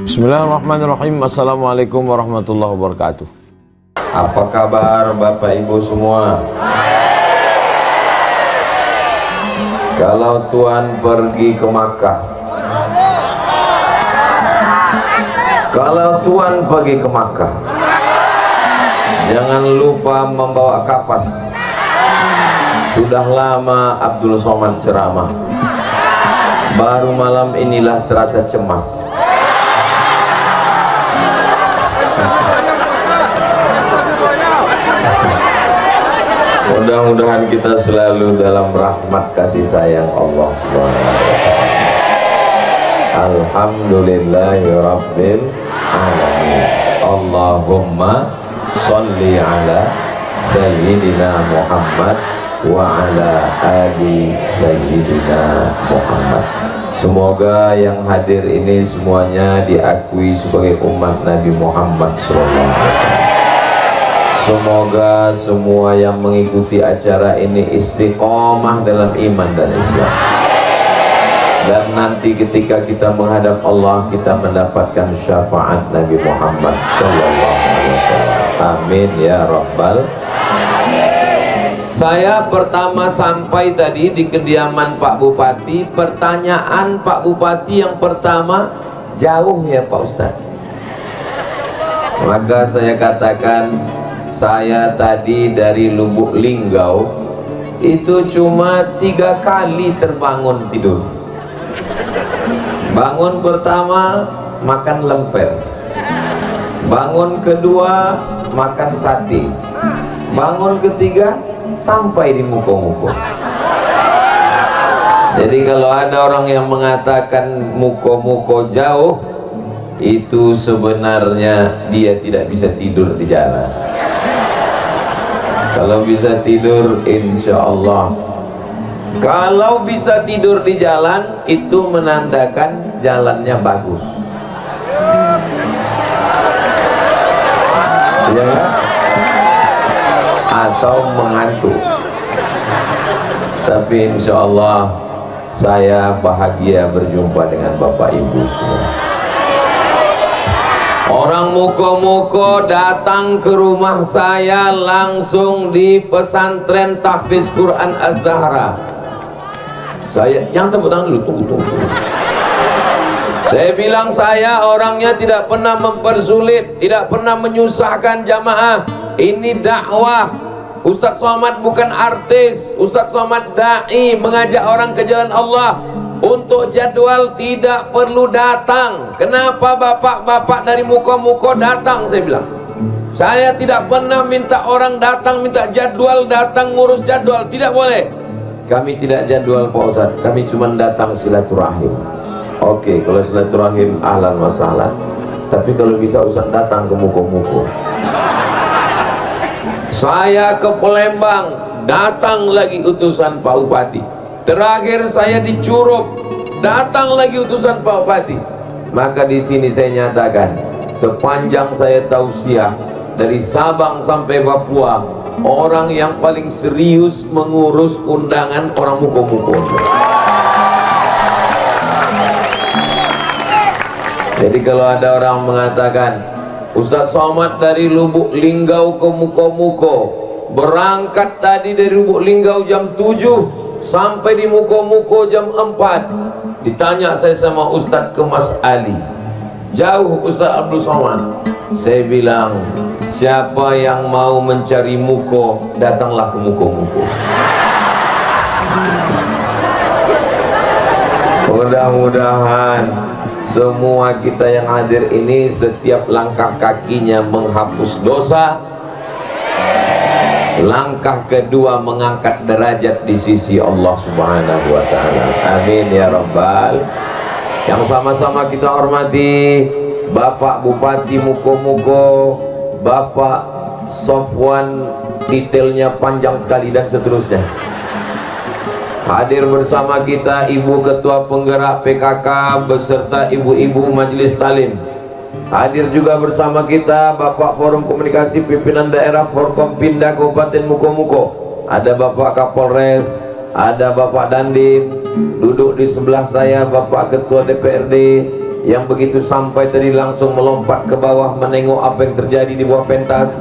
Bismillahirrahmanirrahim. Assalamualaikum warahmatullahi wabarakatuh. Apa kabar Bapak Ibu semua? Kalau Tuhan pergi ke Makkah, jangan lupa membawa kapas. Sudah lama Abdul Somad ceramah, baru malam inilah terasa cemas. Mudah-mudahan kita selalu dalam rahmat kasih sayang Allah Subhanahu wa ta'ala. Alhamdulillahirabbil alamin. Allahumma sholli ala sayyidina Muhammad wa ala ali sayyidina Muhammad. Semoga yang hadir ini semuanya diakui sebagai umat Nabi Muhammad SAW. Semoga semua yang mengikuti acara ini istiqomah dalam iman dan Islam, dan nanti ketika kita menghadap Allah kita mendapatkan syafaat Nabi Muhammad SAW. Amin ya Rabbal. Saya pertama sampai tadi di kediaman Pak Bupati. Pertanyaan Pak Bupati yang pertama, jauh ya Pak Ustadz? Maka saya katakan, saya tadi dari Lubuk Linggau itu cuma 3 kali terbangun tidur. Bangun pertama makan lemper, bangun kedua makan sate, bangun ketiga sampai di Muko-Muko. Jadi kalau ada orang yang mengatakan Muko-Muko jauh, itu sebenarnya dia tidak bisa tidur di jalan. Kalau bisa tidur, insya Allah. Kalau bisa tidur di jalan, itu menandakan jalannya bagus. Ya kan? Atau mengantuk. Tapi insya Allah saya bahagia berjumpa dengan Bapak Ibu semua. Orang Muko-Muko datang ke rumah saya langsung di pesantren Tahfiz Quran Az-Zahra. Saya, yang tepuk tangan dulu, tunggu. Saya bilang saya orangnya tidak pernah mempersulit, tidak pernah menyusahkan jamaah. Ini dakwah. Ustadz Somad bukan artis, Ustadz Somad da'i, mengajak orang ke jalan Allah. Untuk jadwal tidak perlu datang. Kenapa bapak-bapak dari Muko-Muko datang? Saya bilang, saya tidak pernah minta orang datang, minta jadwal datang, ngurus jadwal. Tidak boleh. Kami tidak jadwal Pak Ustadz, kami cuma datang silaturahim. Oke, kalau silaturahim ahlan wa sahlan. Tapi kalau bisa Ustadz datang ke Muko-Muko. Saya ke Palembang, datang lagi utusan Pak Bupati. Terakhir saya di Curup, datang lagi utusan Pak Bupati. Maka di sini saya nyatakan, sepanjang saya tausiah dari Sabang sampai Papua, orang yang paling serius mengurus undangan orang Muko-Muko. Jadi kalau ada orang mengatakan, Ustadz Somad dari Lubuk Linggau ke Muko-Muko, berangkat tadi dari Lubuk Linggau jam 7 sampai di Muko-Muko jam 4. Ditanya saya sama Ustadz ke Mas Ali, jauh Ustadz Abdul Somad? Saya bilang, siapa yang mau mencari Muko, datanglah ke Muko-Muko. Mudah-mudahan semua kita yang hadir ini setiap langkah kakinya menghapus dosa, langkah kedua mengangkat derajat di sisi Allah Subhanahu wa ta'ala. Amin ya Rabbal. Yang sama-sama kita hormati Bapak Bupati Muko-Muko, Bapak Sofwan, detailnya panjang sekali dan seterusnya. Hadir bersama kita Ibu Ketua Penggerak PKK beserta ibu-ibu Majelis Talim. Hadir juga bersama kita Bapak Forum Komunikasi Pimpinan Daerah Forkompinda Kabupaten Muko-Muko. Ada Bapak Kapolres, ada Bapak Dandim, duduk di sebelah saya Bapak Ketua DPRD, yang begitu sampai tadi langsung melompat ke bawah menengok apa yang terjadi di bawah pentas.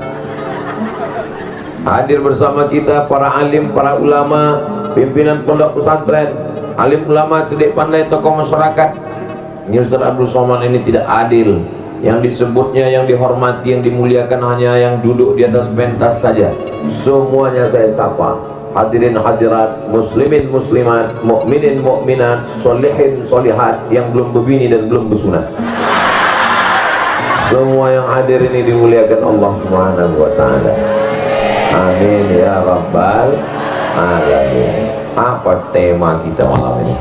Hadir bersama kita para alim, para ulama, pimpinan pondok pesantren, alim ulama, cerdik pandai, tokoh masyarakat. Ini Ustaz Abdul Somad ini tidak adil. Yang disebutnya, yang dihormati, yang dimuliakan hanya yang duduk di atas pentas saja. Semuanya saya sapa. Hadirin hadirat, muslimin muslimat, mukminin mukminat, solihin solihat yang belum berbini dan belum bersunat. Semua yang hadir ini dimuliakan Allah Subhanahu wa taala. Amin ya rabbal alamin. Apa tema kita malam ini?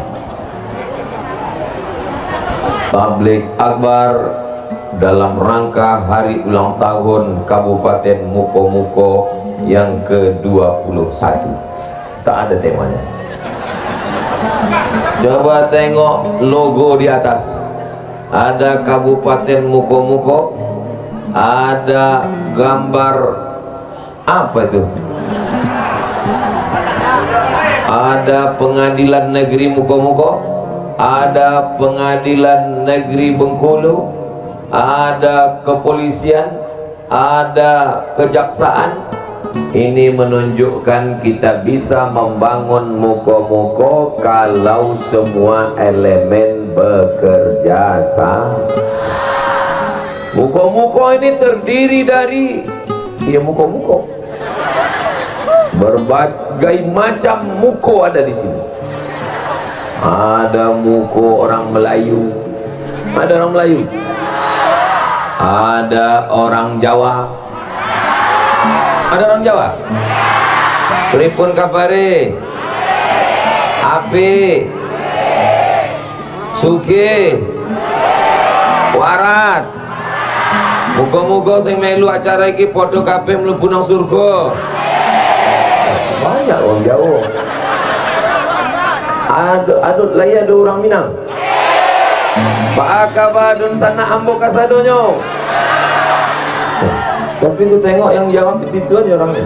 Tabligh Akbar dalam rangka hari ulang tahun Kabupaten Muko-Muko yang ke-21. Tak ada temanya. Coba tengok logo di atas. Ada Kabupaten Muko-Muko, ada gambar apa itu? Ada Pengadilan Negeri Muko-Muko, ada Pengadilan Negeri Bengkulu, ada kepolisian, ada kejaksaan. Ini menunjukkan kita bisa membangun Muko-Muko kalau semua elemen bekerja sama. Muko-Muko ini terdiri dari Muko-Muko. Berbagai macam muko ada di sini. Ada muko orang Melayu, ada orang Melayu, ada orang Jawa, ada orang Jawa. Pripun kabare? Ape? Sugih? Waras? Muga-muga sing melu acara iki padha kabeh mlebu nang surga. Banyak orang Jawa. Adut lagi ada orang Minang. Pak Akabadun sana ambo kasadonyo. Tapi ku tengok yang jawab itu aja orangnya.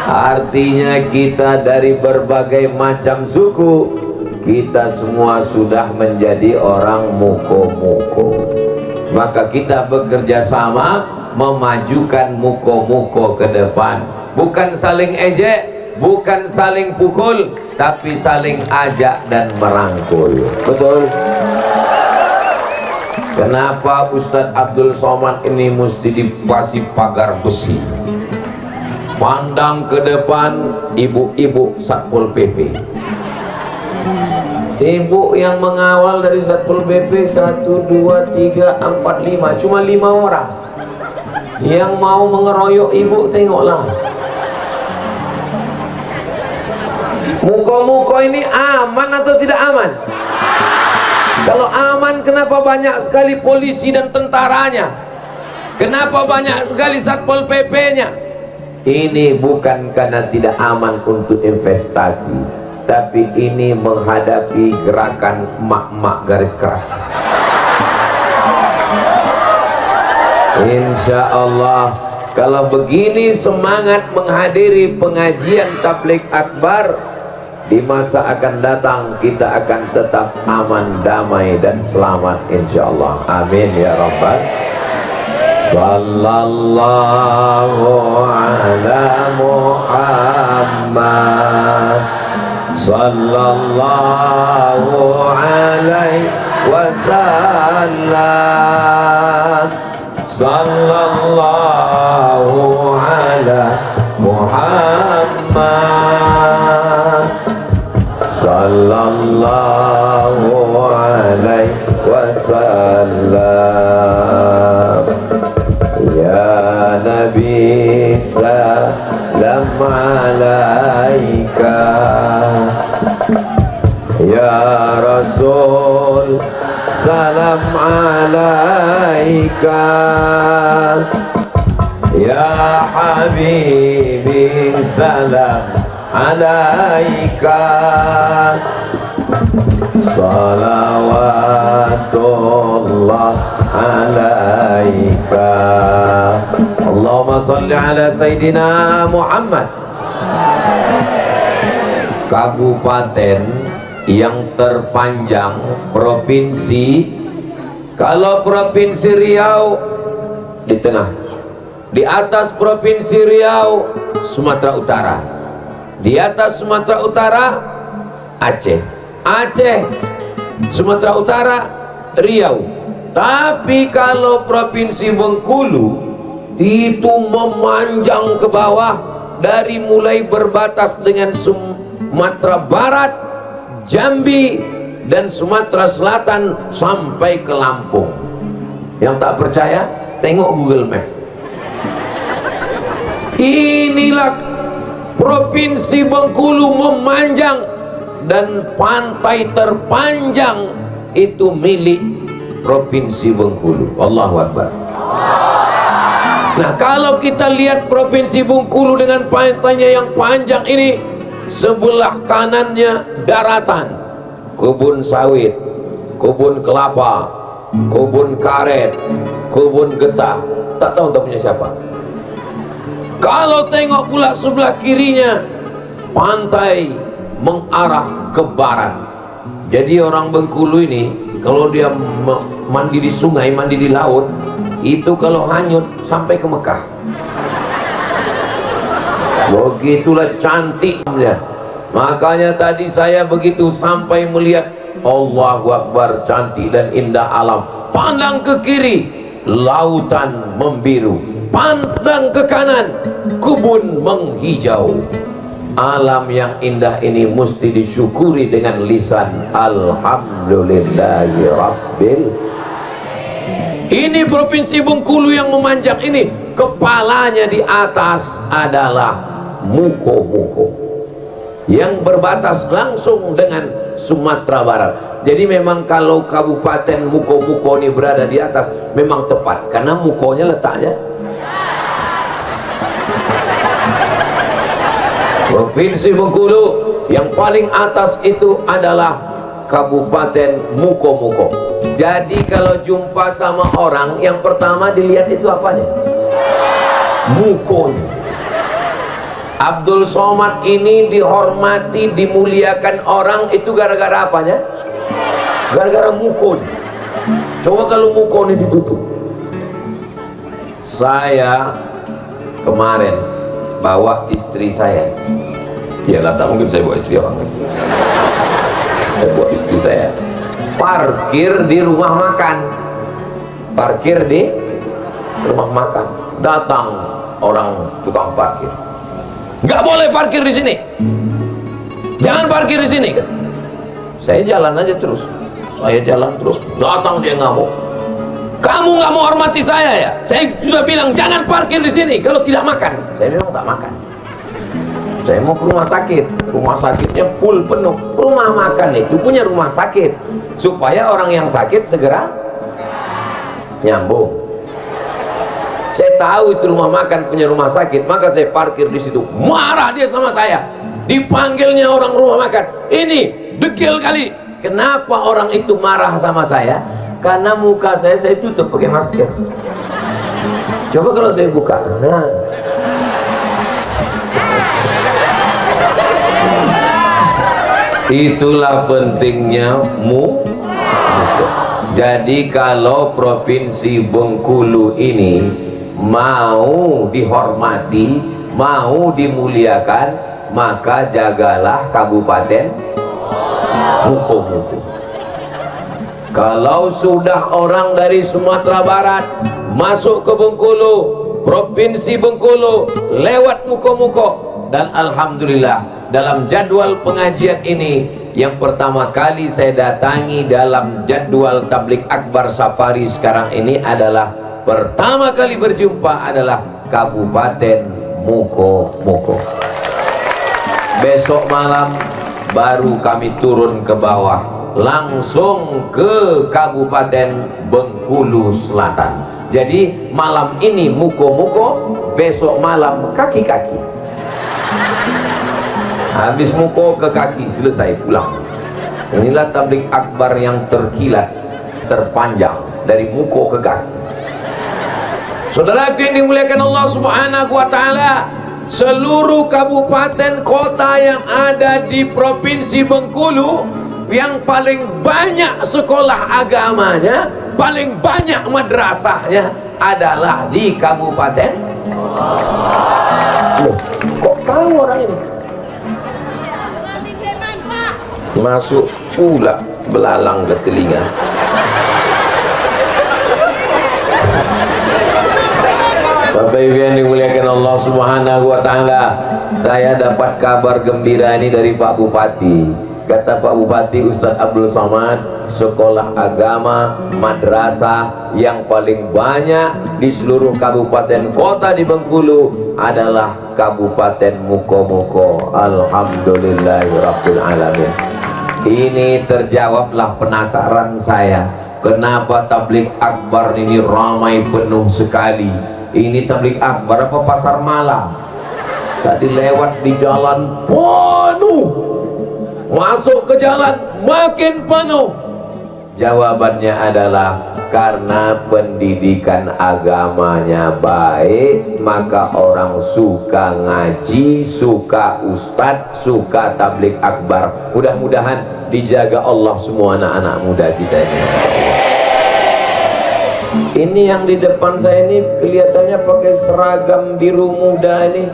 Artinya kita dari berbagai macam suku, kita semua sudah menjadi orang Muko-Muko. Maka kita bekerja sama memajukan Muko-Muko ke depan. Bukan saling ejek, bukan saling pukul, tapi saling ajak dan merangkul. Betul? Kenapa Ustadz Abdul Somad ini mesti dipasih pagar besi? Pandang ke depan ibu-ibu Satpol PP. Ibu yang mengawal dari Satpol PP 1, 2, 3, 4, 5. Cuma 5 orang. Yang mau mengeroyok ibu, tengoklah. Muko-muko ini aman atau tidak aman? Kalau aman, kenapa banyak sekali polisi dan tentaranya? Kenapa banyak sekali Satpol PP-nya? Ini bukan karena tidak aman untuk investasi, tapi ini menghadapi gerakan emak-emak garis keras. Insya Allah, kalau begini semangat menghadiri pengajian Tabligh Akbar, di masa akan datang kita akan tetap aman, damai dan selamat insya Allah. Amin ya rabbal. Sallallahu ala Muhammad, sallallahu alaihi wasallam, sallallahu ala Muhammad, sallallahu alaihi wasallam. Ya Nabi salam alaika, ya Rasul salam alaika, ya Habibi salam alaika, salawatullah alaika. Allahumma salli ala Sayyidina Muhammad. Kabupaten yang terpanjang provinsi. Kalau provinsi Riau di tengah, di atas provinsi Riau Sumatera Utara, di atas Sumatera Utara Aceh, Aceh Sumatera Utara Riau. Tapi kalau provinsi Bengkulu itu memanjang ke bawah, dari mulai berbatas dengan Sumatera Barat, Jambi dan Sumatera Selatan sampai ke Lampung. Yang tak percaya tengok Google Map. Inilah provinsi Bengkulu memanjang, dan pantai terpanjang itu milik provinsi Bengkulu. Allahu Akbar. Nah, kalau kita lihat provinsi Bengkulu dengan pantainya yang panjang ini, sebelah kanannya daratan, kebun sawit, kebun kelapa, kebun karet, kebun getah, tak tahu tak punya siapa. Kalau tengok pula sebelah kirinya, pantai mengarah ke barat. Jadi orang Bengkulu ini kalau dia mandi di sungai, mandi di laut, itu kalau hanyut sampai ke Mekah. Begitulah cantiknya. Makanya tadi saya begitu sampai melihat, Allahu Akbar, cantik dan indah alam. Pandang ke kiri, lautan membiru. Pandang ke kanan, kebun menghijau. Alam yang indah ini mesti disyukuri dengan lisan Alhamdulillahi Rabbil. Ini provinsi Bengkulu yang memanjang ini, kepalanya di atas adalah Muko-Muko yang berbatas langsung dengan Sumatera Barat. Jadi memang kalau Kabupaten Muko-Muko ini berada di atas memang tepat, karena mukonya letaknya. Provinsi Bengkulu yang paling atas itu adalah Kabupaten Muko-Muko. Jadi kalau jumpa sama orang, yang pertama dilihat itu apanya? Mukonya. Abdul Somad ini dihormati, dimuliakan orang itu gara-gara apanya? Gara-gara mukonya. Coba kalau muko ini ditutup. Saya kemarin bawa istri saya. Iyalah, tak mungkin saya bawa istri orang. Saya bawa istri saya parkir di rumah makan. Parkir di rumah makan. Datang orang tukang parkir. Nggak boleh parkir di sini. Jangan parkir di sini. Saya jalan aja terus. Saya jalan terus. Datang dia ngamuk. Kamu nggak mau hormati saya ya? Saya sudah bilang jangan parkir di sini kalau tidak makan. Saya memang tak makan. Saya mau ke rumah sakit. Rumah sakitnya full penuh. Rumah makan itu punya rumah sakit supaya orang yang sakit segera nyambung. Saya tahu itu rumah makan punya rumah sakit, maka saya parkir di situ. Marah dia sama saya. Dipanggilnya orang rumah makan. Ini dekil kali. Kenapa orang itu marah sama saya? Karena muka saya tutup pakai masker. Coba kalau saya buka. Nah. Itulah pentingnya Jadi kalau provinsi Bengkulu ini mau dihormati, mau dimuliakan, maka jagalah Kabupaten Muko-Muko. Kalau sudah orang dari Sumatera Barat masuk ke Bengkulu, provinsi Bengkulu, lewat Muko-Muko, dan alhamdulillah dalam jadwal pengajian ini yang pertama kali saya datangi dalam jadwal tablik akbar safari sekarang ini adalah pertama kali berjumpa adalah Kabupaten Muko-Muko. Besok malam baru kami turun ke bawah langsung ke Kabupaten Bengkulu Selatan. Jadi malam ini Muko-Muko, besok malam kaki-kaki. Habis Muko ke kaki, selesai pulang. Inilah tablik akbar yang terkilat, terpanjang dari Muko ke kaki. Saudaraku yang dimuliakan Allah Subhanahu wa Ta'ala, seluruh kabupaten kota yang ada di provinsi Bengkulu yang paling banyak sekolah agamanya, paling banyak madrasahnya adalah di kabupaten. Loh, kok tahu orang ini? Masuk pula belalang ke telinga. Bapak Ibu yang dimuliakan Allah Subhanahu wa Ta'ala, saya dapat kabar gembira ini dari Pak Bupati. Kata Pak Bupati Ustadz Abdul Somad, sekolah agama madrasah yang paling banyak di seluruh kabupaten kota di Bengkulu adalah Kabupaten Mukomuko. Alhamdulillahirabbil alamin. Ini terjawablah penasaran saya, kenapa tabligh akbar ini ramai penuh sekali. Ini tabligh akbar apa pasar malam? Tadi lewat di jalan penuh, masuk ke jalan makin penuh. Jawabannya adalah karena pendidikan agamanya baik, maka orang suka ngaji, suka ustadz, suka tabligh akbar. Mudah-mudahan dijaga Allah semua anak-anak muda kita ini. Ini yang di depan saya ini kelihatannya pakai seragam biru muda ini.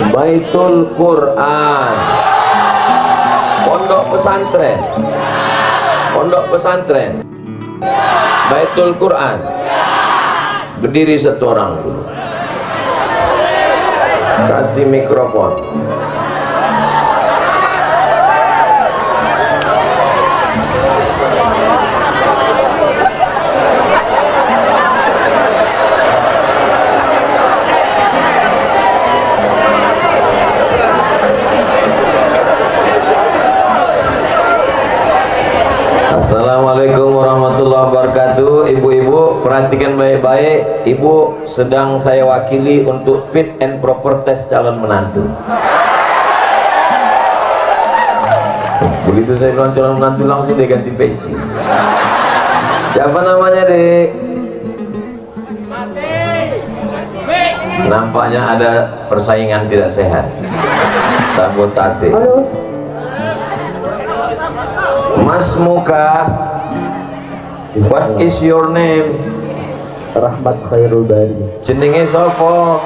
Baitul Quran, pondok pesantren, pondok pesantren, Baitul Quran. Berdiri satu orang dulu, kasih mikrofon. Assalamualaikum warahmatullahi wabarakatuh. Ibu-ibu perhatikan baik-baik, ibu sedang saya wakili untuk fit and proper test calon menantu. Begitu saya bilang calon menantu langsung dia ganti peci. Siapa namanya, Dek? Nampaknya ada persaingan tidak sehat, sabotase. Halo. Mas Muka, what is your name? Rahmat Khairul Bari. Jenenge sopo?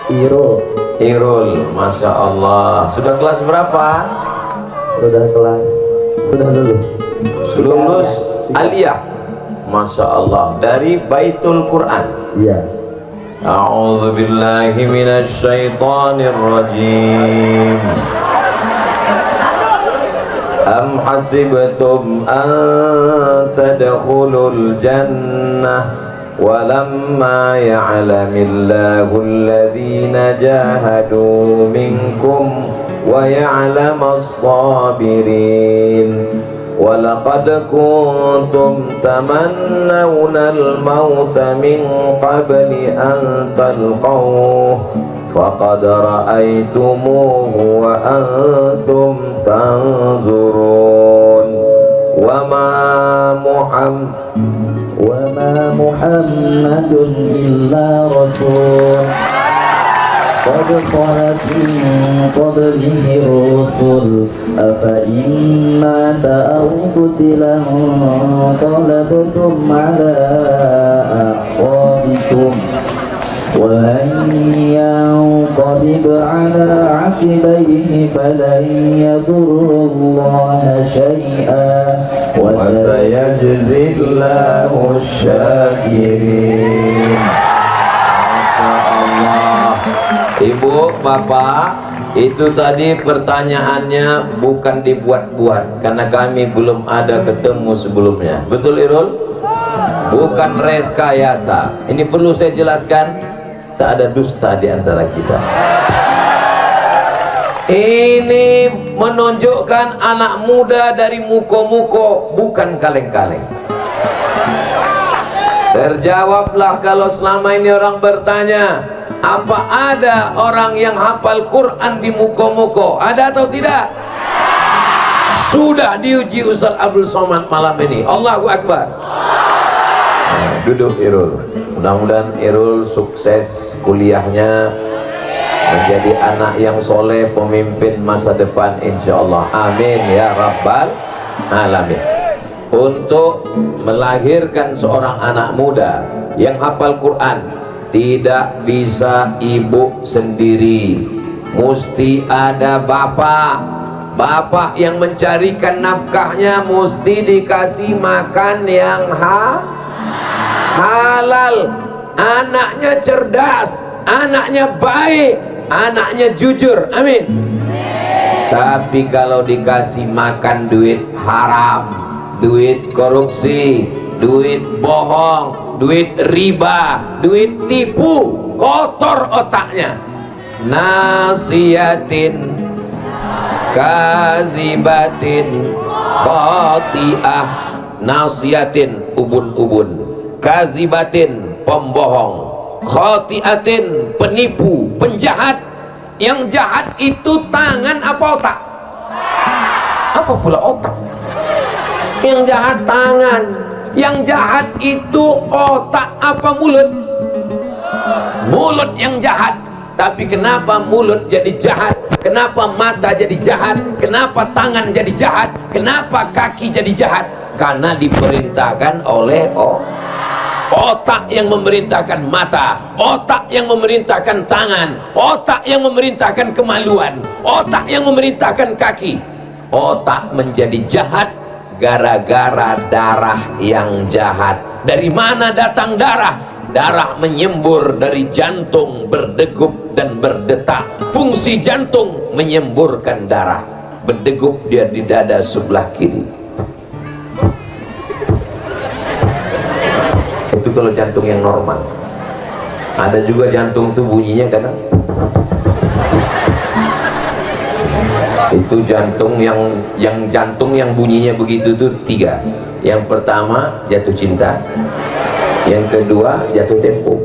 Iro. Irul, Masya Allah. Sudah kelas berapa? Sudah lulus. Lulus aliyah, Masya Allah, dari Baitul Quran. Iya. A'udzu billahi minasy syaithanir rajim. Am hasibtum an tadkhulul jannah walamma ya'lamillahu alladhina jahadu minkum wa ya'lamas sabirin. Walaqad kuntum tamannawna al-mauta min qabli an talqawhu faqad ra'aytumuhu wa antum tanzurun. Wa ma Muhammadun illa rasul qad khalat min qablihi rusul afa imma ta'uqtilan qalabtum ala aqabikum وَلَنْ يَنْقَلِبْ عَلَى عَقِبَيْهِ فَلَنْ يَضُرَّ اللَّهَ شَيْئًا وَسَيَجْزِي اللَّهُ الشَّاكِرِينَ. Masya Allah. Ibu, Bapak, itu tadi pertanyaannya bukan dibuat-buat karena kami belum ada ketemu sebelumnya. Betul, Irul? Bukan rekayasa. Ini perlu saya jelaskan, tak ada dusta di antara kita. Ini menunjukkan anak muda dari muko-muko, bukan kaleng-kaleng. Terjawablah kalau selama ini orang bertanya, apa ada orang yang hafal Quran di muko-muko? Ada atau tidak? Sudah diuji Ustaz Abdul Somad malam ini. Allahu Akbar. Duduk Irul. Mudah-mudahan Irul sukses kuliahnya, menjadi anak yang soleh, pemimpin masa depan insyaallah. Amin ya rabbal alamin. Untuk melahirkan seorang anak muda yang hafal Quran, tidak bisa ibu sendiri, mesti ada bapak. Bapak yang mencarikan nafkahnya, mesti dikasih makan yang halal. Anaknya cerdas, anaknya baik, anaknya jujur. Amin. Tapi kalau dikasih makan duit haram, duit korupsi, duit bohong, duit riba, duit tipu, kotor otaknya. Nasiyatin kazibatin khati'ah. Nasiyatin ubun-ubun, kazibatin pembohong, khati'atin penipu, penjahat. Yang jahat itu tangan apa otak? Apa pula otak? Yang jahat tangan, yang jahat itu otak apa mulut? Mulut yang jahat. Tapi kenapa mulut jadi jahat? Kenapa mata jadi jahat? Kenapa tangan jadi jahat? Kenapa kaki jadi jahat? Karena diperintahkan oleh otak yang memerintahkan mata, otak yang memerintahkan tangan, otak yang memerintahkan kemaluan, otak yang memerintahkan kaki. Otak menjadi jahat gara-gara darah yang jahat. Dari mana datang darah? Darah menyembur dari jantung, berdegup dan berdetak. Fungsi jantung menyemburkan darah, berdegup dia di dada sebelah kiri. Itu kalau jantung yang normal. Ada juga jantung tuh bunyinya kadang. Itu jantung yang jantung yang bunyinya begitu tuh 3. Yang pertama jatuh cinta, yang kedua jatuh tempo,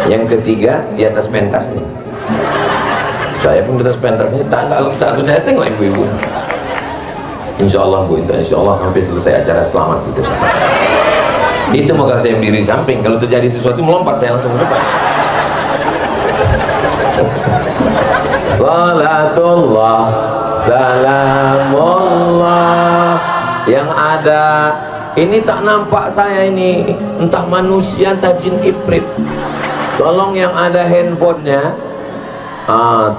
yang ketiga di atas pentasnya. Saya pun di atas pentasnya, tak saya tengok ibu-ibu. Insya Allah bu, itu insya Allah sampai selesai acara selamat gitu. Itu maka saya berdiri samping, kalau terjadi sesuatu melompat saya langsung ke depan. Salatullah salamullah. Yang ada ini tak nampak saya ini, entah manusia entah jin ifrit. Tolong yang ada handphonenya,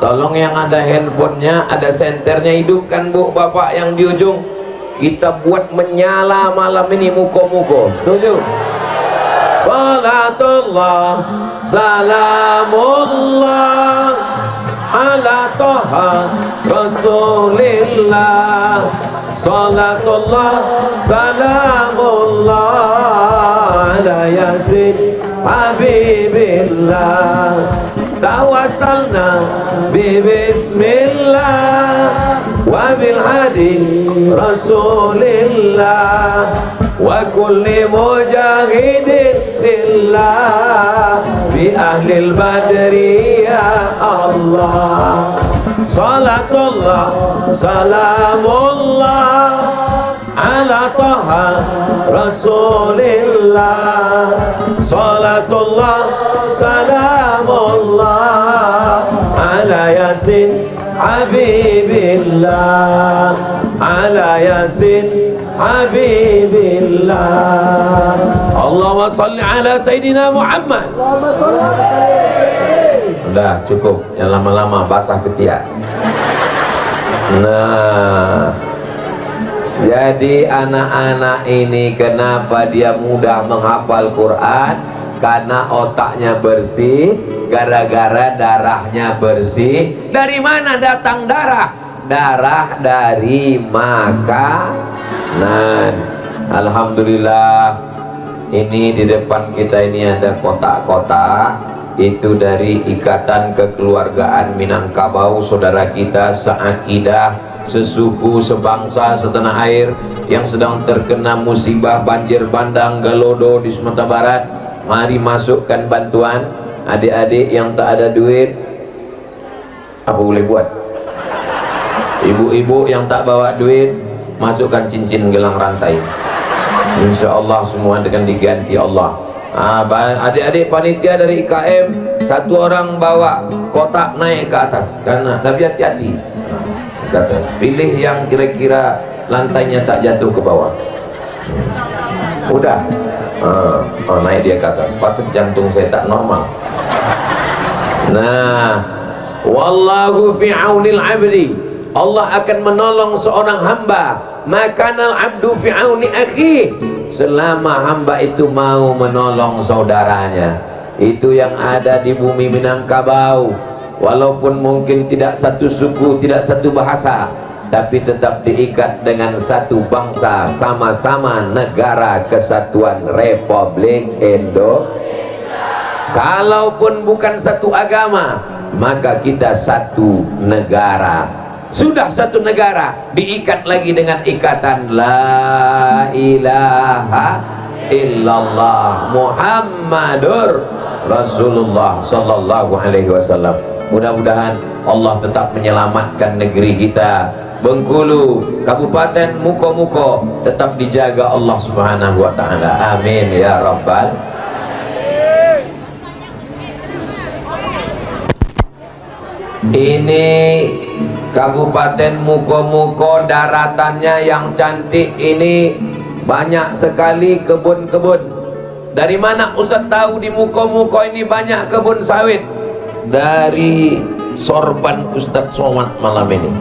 tolong yang ada handphonenya, ada senternya hidupkan bu, bapak yang di ujung. Kita buat menyala malam ini muko-muko. Setuju? Salatullah salamullah ala toha rasulillah. Salatullah salamullah ala yasin habibillah. Tawassalna bismillah wa bil hadi rasulillah wa kulli mujahidin billah bi ahlil badri ya Allah. Salatullah salamullah ala taha rasulillah. Salatullah salamullah ala yasin habibillah, ala yasin habibillah. Allahumma salli ala Sayyidina Muhammad. Udah cukup, yang lama-lama basah ketiak. Nah, jadi anak-anak ini kenapa dia mudah menghafal Quran? Karena otaknya bersih, gara-gara darahnya bersih. Dari mana datang darah? Darah dari makanan. Alhamdulillah, ini di depan kita ini ada kotak-kotak. Itu dari Ikatan Kekeluargaan Minangkabau, saudara kita seakidah, sesuku, sebangsa, setanah air yang sedang terkena musibah banjir bandang Galodo di Sumatera Barat. Mari masukkan bantuan. Adik-adik yang tak ada duit, apa boleh buat? Ibu-ibu yang tak bawa duit, masukkan cincin gelang rantai. Insya Allah semua akan diganti Allah. Adik-adik panitia dari IKM, Satu orang bawa kotak naik ke atas, karena tapi hati-hati ke atas. Pilih yang kira-kira lantainya tak jatuh ke bawah. Udah, naik dia ke atas. Patut jantung saya tak normal. Nah, wallahu fi aunil abdi. Allah akan menolong seorang hamba. Makanal abdu fi auni akhi. Selama hamba itu mau menolong saudaranya. Itu yang ada di bumi Minangkabau. Walaupun mungkin tidak satu suku, tidak satu bahasa, tapi tetap diikat dengan satu bangsa, sama-sama negara kesatuan Republik Indonesia. Kalaupun bukan satu agama, maka kita satu negara. Sudah satu negara, diikat lagi dengan ikatan la ilaha illallah Muhammadur Rasulullah sallallahu alaihi wasallam. Mudah-mudahan Allah tetap menyelamatkan negeri kita. Bengkulu, Kabupaten Muko-Muko tetap dijaga Allah Subhanahu wa taala. Amin ya rabbal. Ini Kabupaten Muko-Muko, daratannya yang cantik ini, banyak sekali kebun-kebun. Dari mana Ustaz tahu di Muko-Muko ini banyak kebun sawit? Dari sorban Ustaz Somad malam ini.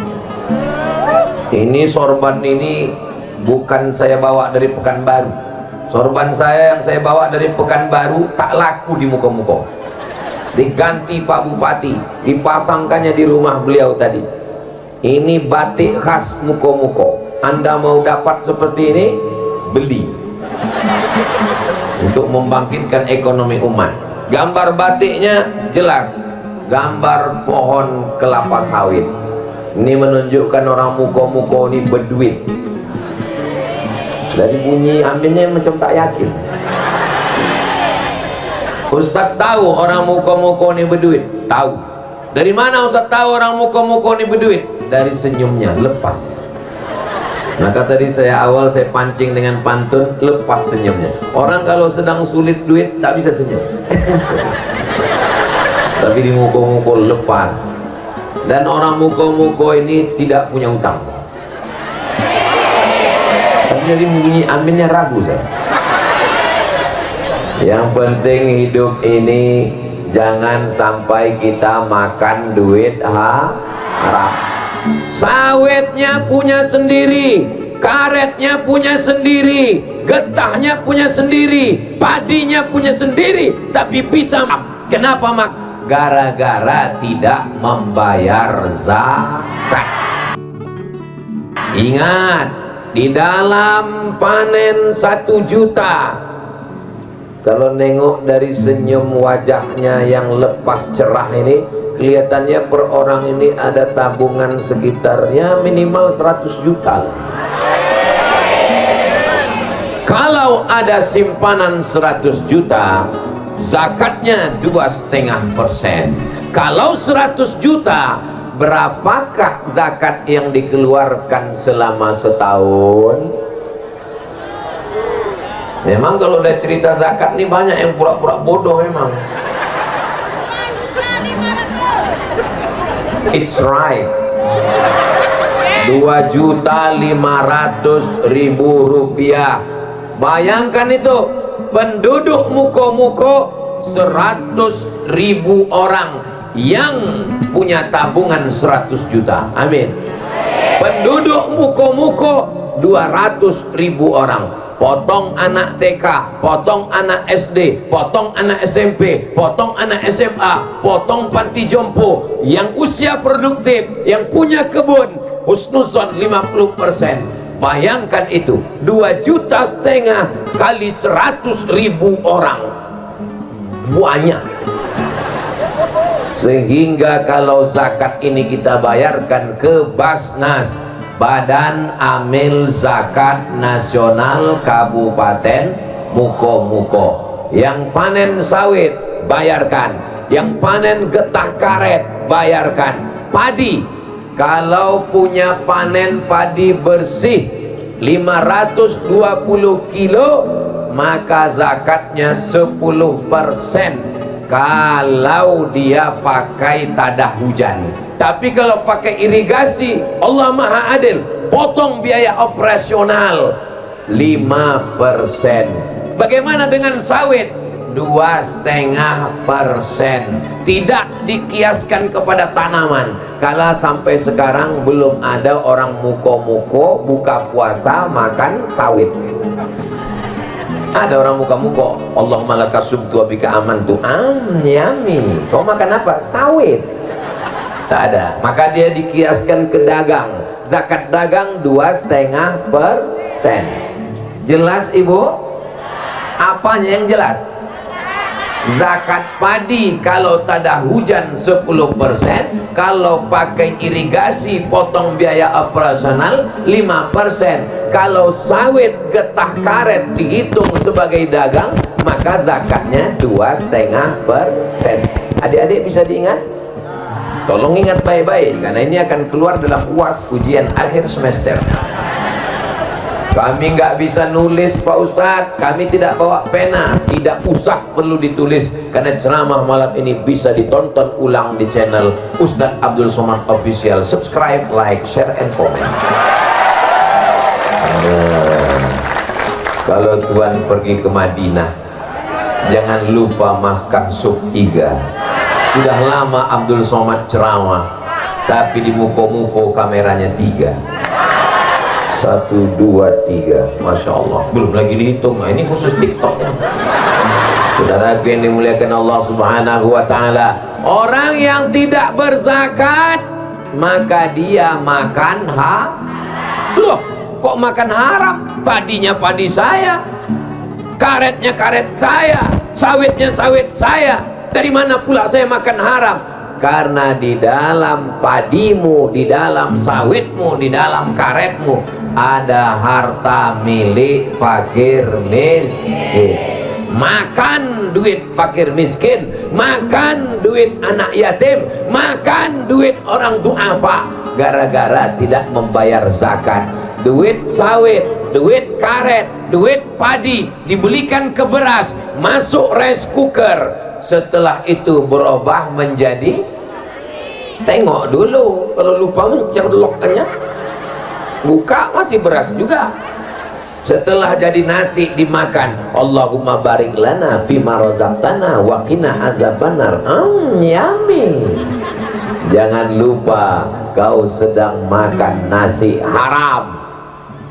Ini sorban ini bukan saya bawa dari Pekanbaru. Sorban saya yang saya bawa dari Pekanbaru tak laku di Muko-Muko. Diganti Pak Bupati, dipasangkannya di rumah beliau tadi. Ini batik khas Muko-Muko. Anda mau dapat seperti ini, beli untuk membangkitkan ekonomi umat. Gambar batiknya jelas, gambar pohon kelapa sawit. Ini menunjukkan orang Muko-Muko ini berduit. Dari bunyi aminnya macam tak yakin. Ustaz tahu orang Muko-Muko ini berduit? Tahu. Dari mana Ustaz tahu orang Muko-Muko ini berduit? Dari senyumnya, lepas. Maka tadi saya pancing dengan pantun, lepas senyumnya. Orang kalau sedang sulit duit tak bisa senyum. Tapi di Muko-Muko lepas. Dan orang Muko-Muko ini tidak punya utang. Tapi jadi bunyi aminnya ragu saya. Yang penting hidup ini jangan sampai kita makan duit haram. Sawitnya punya sendiri, karetnya punya sendiri, getahnya punya sendiri, padinya punya sendiri, tapi bisa kenapa mak? Gara-gara tidak membayar zakat. Ingat, di dalam panen 1 juta, kalau nengok dari senyum wajahnya yang lepas cerah ini, kelihatannya per orang ini ada tabungan sekitarnya minimal 100 juta lah. Kalau ada simpanan 100 juta, zakatnya 2,5%. Kalau 100 juta, berapakah zakat yang dikeluarkan selama setahun? Memang kalau udah cerita zakat nih banyak yang pura-pura bodoh memang. It's right. 2.500.000 rupiah. Bayangkan itu, penduduk Muko-Muko 100.000 orang yang punya tabungan 100 juta. Amin. Penduduk Muko-Muko 200.000 orang. Potong anak TK, potong anak SD, potong anak SMP, potong anak SMA, potong panti jompo, yang usia produktif, yang punya kebun, husnuzon 50%. Bayangkan itu, 2,5 juta kali 100.000 orang. Banyak. Sehingga kalau zakat ini kita bayarkan ke Basnas, Badan Amil Zakat Nasional Kabupaten Muko-Muko, yang panen sawit bayarkan, yang panen getah karet bayarkan, padi kalau punya panen padi bersih 520 kilo maka zakatnya 10%. kalau dia pakai tadah hujan. Tapi kalau pakai irigasi, Allah Maha Adil, potong biaya operasional 5%. Bagaimana dengan sawit? 2,5%. Tidak dikiaskan kepada tanaman. Kalau sampai sekarang belum ada orang muko-muko buka puasa makan sawit. Ada orang muka-muko, Allahumma laka subtu wa bika amantu. Yami. Kau makan apa? Sawit. Tak ada. Maka dia dikiaskan ke dagang. Zakat dagang 2,5%. Jelas Ibu? Apanya yang jelas? Zakat padi kalau tak ada hujan 10%, kalau pakai irigasi potong biaya operasional 5%. Kalau sawit getah karet dihitung sebagai dagang, maka zakatnya 2,5%. Adik-adik bisa diingat? Tolong ingat baik-baik, karena ini akan keluar dalam UAS ujian akhir semester. Kami nggak bisa nulis Pak Ustadz, kami tidak bawa pena. Tidak usah perlu ditulis, karena ceramah malam ini bisa ditonton ulang di channel Ustadz Abdul Somad Official. Subscribe, like, share, and comment. Kalau Tuhan pergi ke Madinah, jangan lupa makan sup iga. Sudah lama Abdul Somad ceramah, tapi di muko-muko kameranya 3. 1, 2, 3, Masya Allah. Belum lagi dihitung. Nah, ini khusus TikTok ya. Saudara yang dimuliakan Allah Subhanahu wa Ta'ala, orang yang tidak berzakat maka dia makan Loh, kok makan haram? Padinya padi saya, karetnya karet saya, sawitnya sawit saya. Dari mana pula saya makan haram? Karena di dalam padimu, di dalam sawitmu, di dalam karetmu ada harta milik fakir miskin. Makan duit fakir miskin, makan duit anak yatim, makan duit orang duafa, gara-gara tidak membayar zakat. Duit sawit, duit karet, duit padi dibelikan ke beras, masuk rice cooker. Setelah itu berubah menjadi, tengok dulu, kalau lupa mencerlokkannya, buka masih beras juga. Setelah jadi nasi dimakan, Allahumma barik lana fima razaqtana wa qina azabannar. Yummy. Jangan lupa kau sedang makan nasi haram.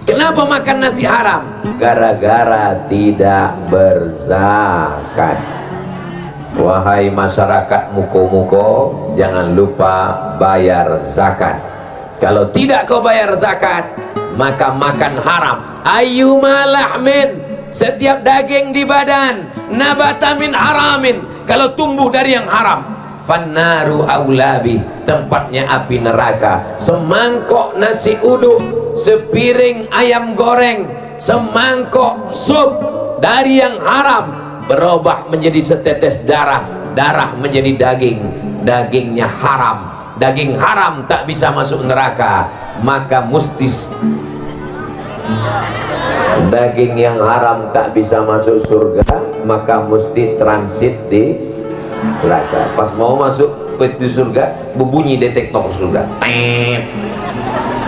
Kenapa makan nasi haram? Gara-gara tidak berzakat. Wahai masyarakat muko-muko, jangan lupa bayar zakat. Kalau tidak kau bayar zakat, maka makan haram. Ayyuma lahmin, setiap daging di badan, nabata min haramin, kalau tumbuh dari yang haram, fannaru aulabi, tempatnya api neraka. Semangkok nasi uduk, sepiring ayam goreng, semangkok sup dari yang haram berubah menjadi setetes darah, darah menjadi daging, dagingnya haram. Daging haram tak bisa masuk neraka, maka mustis daging yang haram tak bisa masuk surga, maka mesti transit di neraka. Pas mau masuk pintu surga, berbunyi detektor surga.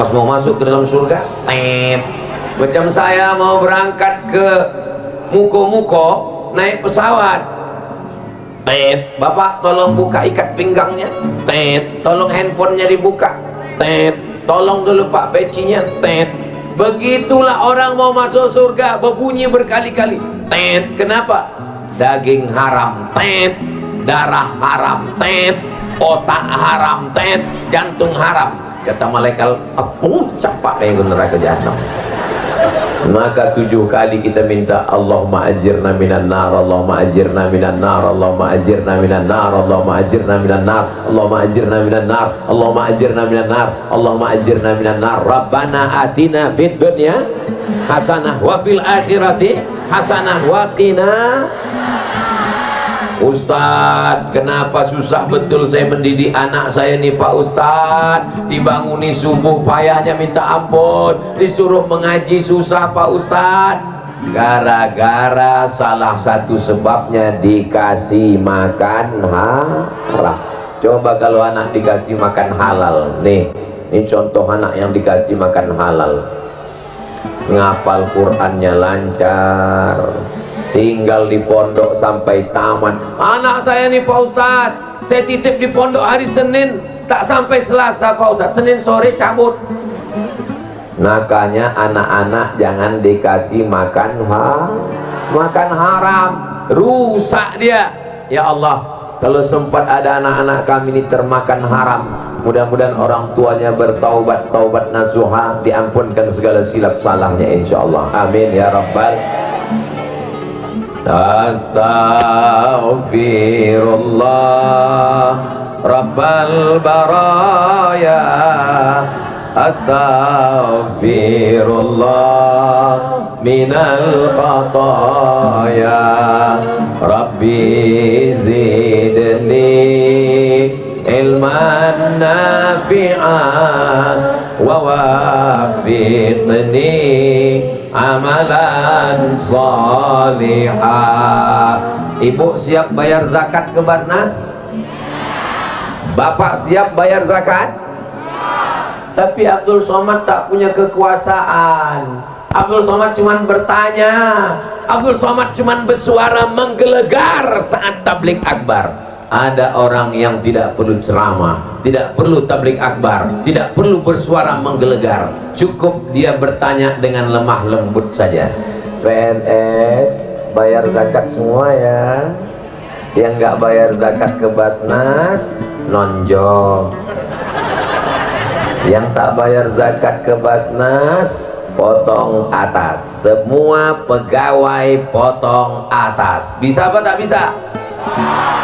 Pas mau masuk ke dalam surga, macam saya mau berangkat ke muko-muko naik pesawat, Bapak tolong buka ikat pinggangnya, tolong handphonenya dibuka, tolong dulu Pak pecinya, begitulah orang mau masuk surga, berbunyi berkali-kali, kenapa? Daging haram, darah haram, otak haram, jantung haram. Kata malaikat, aku capak yang neraka jahanam. Maka 7 kali kita minta, Allahumma ajirna minan nar, Allahumma ajirna minan nar, Allahumma ajirna minan nar, Allahumma ajirna minan nar, Allahumma ajirna minan nar, Allahumma ajirna minan nar, Allahumma ajirna minan nar. Rabbana atina fid dunya hasanah wa fil akhirati hasanah wa qina. Ustadz, kenapa susah betul saya mendidik anak saya nih Pak Ustadz? Dibanguni subuh payahnya minta ampun, disuruh mengaji susah Pak Ustadz. Gara-gara salah satu sebabnya dikasih makan haram. Coba kalau anak dikasih makan halal. Nih, ini contoh anak yang dikasih makan halal. Ngapal Qur'annya lancar, tinggal di pondok sampai tamat. Anak saya nih Pak Ustadz, saya titip di pondok hari Senin, tak sampai Selasa Pak Ustadz, Senin sore cabut. Makanya anak-anak jangan dikasih makan haram, rusak dia. Ya Allah, kalau sempat ada anak-anak kami ini termakan haram, mudah-mudahan orang tuanya bertaubat, taubat nasuha, diampunkan segala silap salahnya insyaallah. Amin ya rabbal. Astaghfirullah rabbal baraya, astaghfirullah minal khataya, rabbi zidni ilman nafi'an wa wafiqni amalan salihah. Ibu siap bayar zakat ke Basnas? Bapak siap bayar zakat? Tapi Abdul Somad tak punya kekuasaan. Abdul Somad cuman bertanya, Abdul Somad cuman bersuara menggelegar saat tablik akbar. Ada orang yang tidak perlu ceramah, tidak perlu tablik akbar, tidak perlu bersuara menggelegar, cukup dia bertanya dengan lemah lembut saja. PNS bayar zakat semua ya, yang nggak bayar zakat ke Basnas nonjol, yang tak bayar zakat ke Basnas potong atas. Semua pegawai potong atas. Bisa apa tak bisa?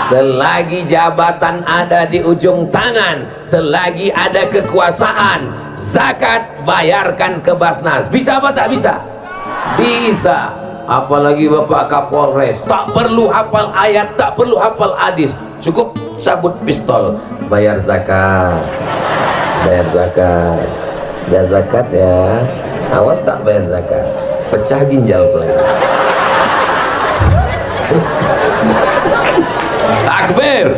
Selagi jabatan ada di ujung tangan, selagi ada kekuasaan, zakat bayarkan ke Basnas. Bisa apa tak bisa? Bisa. Apalagi Bapak Kapolres, tak perlu hafal ayat, tak perlu hafal hadis, cukup sabut pistol, bayar zakat. Bayar zakat, bayar zakat ya. Awas tak bayar zakat, pecah ginjal pelanggan. Takbir.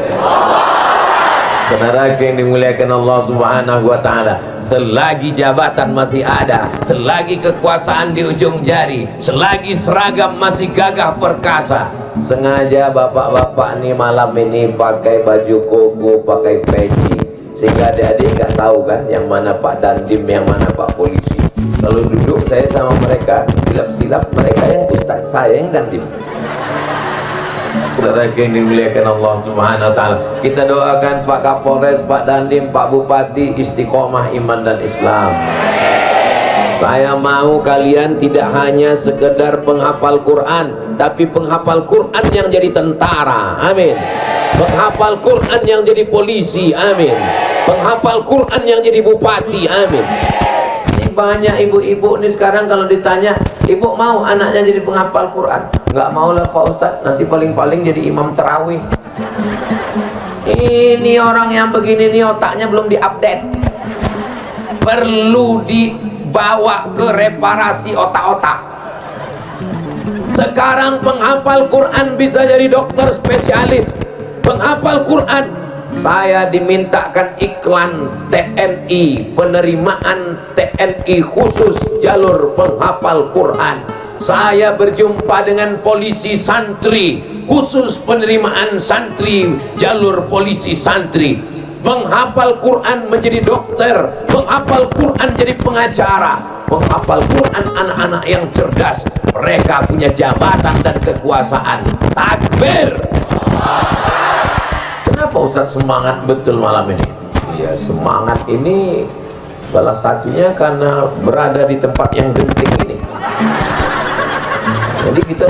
Saudara yang dimuliakan Allah Subhanahu wa taala, selagi jabatan masih ada, selagi kekuasaan di ujung jari, selagi seragam masih gagah perkasa, sengaja bapak-bapak nih malam ini pakai baju koko, pakai peci, sehingga adik-adik nggak tahu kan yang mana Pak Dandim, yang mana Pak Polisi. Kalau duduk saya sama mereka, silap-silap mereka yang ustaz, saya yang Dandim. Saudara yang dimuliakan Allah Subhanahu wa taala, kita doakan Pak Kapolres, Pak Dandim, Pak Bupati istiqomah iman dan Islam. Saya mau kalian tidak hanya sekedar penghafal Quran, tapi penghafal Quran yang jadi tentara. Amin. Penghafal Quran yang jadi polisi. Amin. Penghafal Quran yang jadi bupati. Amin. Ini banyak ibu-ibu nih sekarang kalau ditanya, ibu mau anaknya jadi penghafal Quran? Nggak mau lah Pak Ustadz, nanti paling-paling jadi imam terawih. Ini orang yang begini nih otaknya belum diupdate, perlu dibawa ke reparasi otak-otak. Sekarang penghafal Quran bisa jadi dokter spesialis. Penghafal Quran, saya dimintakan iklan TNI, penerimaan TNI khusus jalur penghafal Quran. Saya berjumpa dengan polisi santri, khusus penerimaan santri, jalur polisi santri. Menghafal Quran menjadi dokter, menghafal Quran jadi pengacara, menghafal Quran anak-anak yang cerdas, mereka punya jabatan dan kekuasaan. Takbir. Kenapa Ustaz semangat betul malam ini? Ya semangat ini salah satunya karena berada di tempat yang genting ini. Jadi kita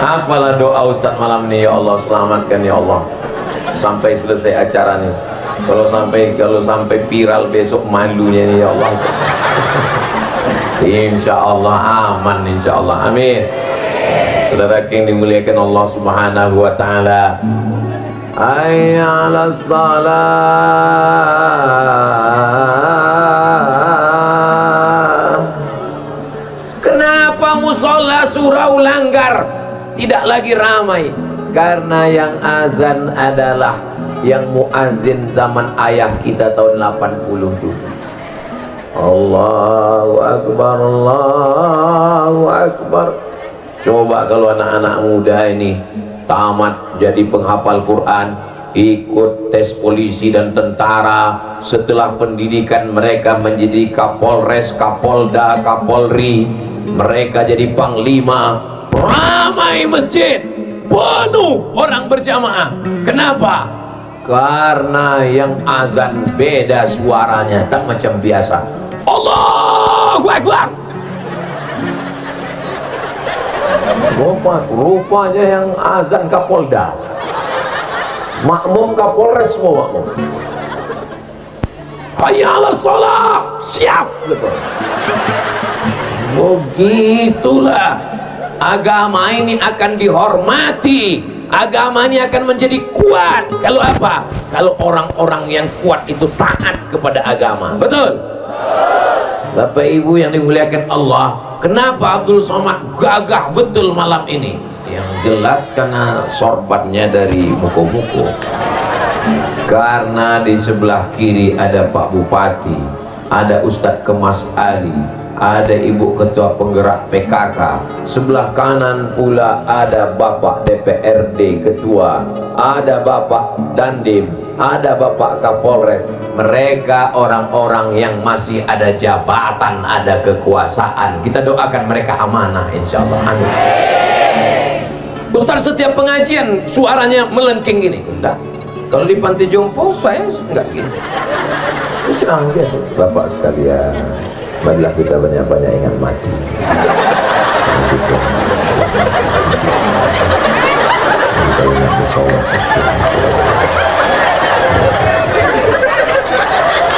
apalah doa Ustaz malam ini, ya Allah selamatkan ya Allah sampai selesai acara nih. Kalau sampai viral besok malunya nih ya Allah. Insya Allah aman, insya Allah, amin. Saudara yang dimuliakan Allah Subhanahu wa taala, hayya 'alas salat. segala surau langgar, tidak lagi ramai. Karena yang azan adalah yang muazin zaman ayah kita tahun 80 itu. Allahu Akbar, Allahu Akbar. Coba kalau anak-anak muda ini tamat jadi penghafal Quran, ikut tes polisi dan tentara, setelah pendidikan mereka menjadi Kapolres, Kapolda, Kapolri, mereka jadi panglima, ramai masjid, penuh orang berjamaah. Kenapa? Karena yang azan beda suaranya, tak macam biasa. Allahu Akbar. Rupanya yang azan Kapolda, makmum Kapolres semua makmum. Hayya 'alas shalah, siap gitu. Begitulah agama ini akan dihormati, agama ini akan menjadi kuat. Kalau apa? Kalau orang-orang yang kuat itu taat kepada agama. Betul? Bapak Ibu yang dimuliakan Allah, kenapa Abdul Somad gagah betul malam ini? Yang jelas karena sorbatnya dari muko-muko. Karena di sebelah kiri ada Pak Bupati, ada Ustadz Kemas Ali, ada Ibu Ketua Penggerak PKK, sebelah kanan pula ada Bapak DPRD Ketua, ada Bapak Dandim, ada Bapak Kapolres. Mereka orang-orang yang masih ada jabatan, ada kekuasaan. Kita doakan mereka amanah insyaallah. Amin. Ustaz setiap pengajian suaranya melengking gini. Enggak. Kalau di Panti Jompo saya enggak gini. Saya ceramah biasa. Bapak sekalian, marilah kita banyak-banyak ingat mati.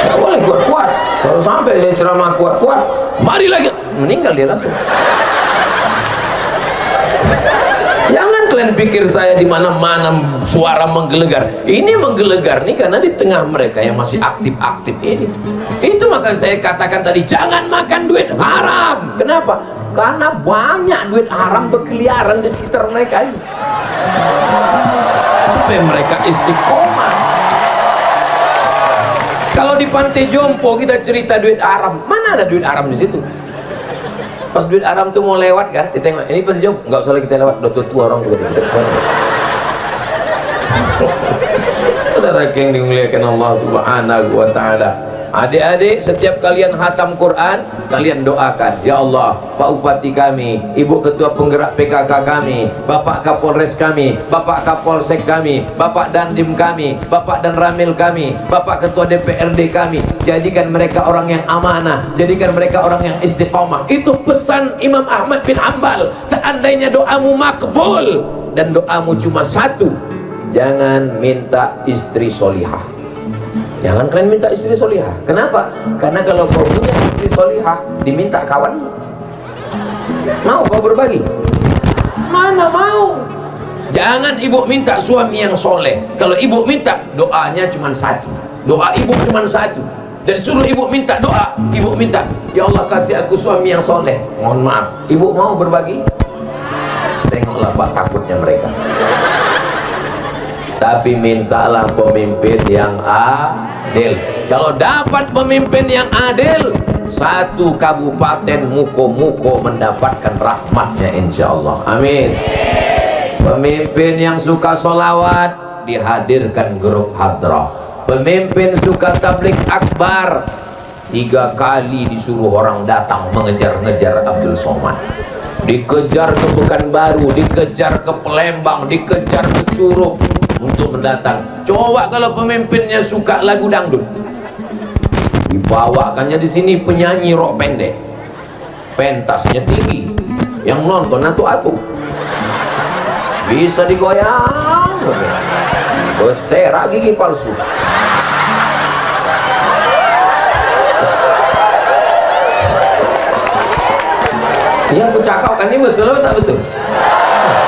Nggak boleh kuat-kuat. Kalau sampai saya ceramah kuat-kuat, mari lagi meninggal dia langsung. Jangan kalian pikir saya di mana-mana suara menggelegar. Ini menggelegar nih karena di tengah mereka yang masih aktif-aktif ini. Itu maka saya katakan tadi, jangan makan duit haram. Kenapa? Karena banyak duit haram berkeliaran di sekitar mereka ini. Supaya mereka istiqomah. Kalau di Pantai Jompo kita cerita duit haram, mana ada duit haram di situ? Pas duit haram tuh mau lewat kan, ditengok ini Pantai Jompo, nggak usah lagi kita lewat, udah tua orang juga kita kesana. Saudara yang dimuliakan Allah Subhanahu wa Ta'ala, adik-adik, setiap kalian khatam Quran, kalian doakan, ya Allah, Pak Bupati kami, Ibu Ketua Penggerak PKK kami, Bapak Kapolres kami, Bapak Kapolsek kami, Bapak Dandim kami, Bapak dan Ramil kami, Bapak Ketua DPRD kami, jadikan mereka orang yang amanah, jadikan mereka orang yang istiqomah. Itu pesan Imam Ahmad bin Hanbal. Seandainya doamu makbul dan doamu cuma satu, jangan minta istri solihah. Jangan kalian minta istri solihah. Kenapa? Karena kalau kau punya istri solihah, diminta kawan, mau kau berbagi? Mana mau? Jangan ibu minta suami yang soleh. Kalau ibu minta, doanya cuma satu. Doa ibu cuma satu. Dan suruh ibu minta doa, ibu minta, ya Allah kasih aku suami yang soleh. Mohon maaf, ibu mau berbagi? Tengoklah Pak takutnya mereka. Tapi mintalah pemimpin yang adil. Kalau dapat pemimpin yang adil, satu kabupaten muko-muko mendapatkan rahmatnya insya Allah. Amin. Pemimpin yang suka sholawat, dihadirkan grup hadrah. Pemimpin suka tablik akbar, 3 kali disuruh orang datang mengejar-ngejar Abdul Somad. Dikejar ke Pekanbaru, dikejar ke Palembang, dikejar ke Curug untuk mendatang. Coba kalau pemimpinnya suka lagu dangdut, dibawakannya di sini penyanyi rok pendek, pentasnya tinggi, yang nonton atu-atu, bisa digoyang, berserak gigi palsu. Yang kucakap kan ini betul atau tak betul?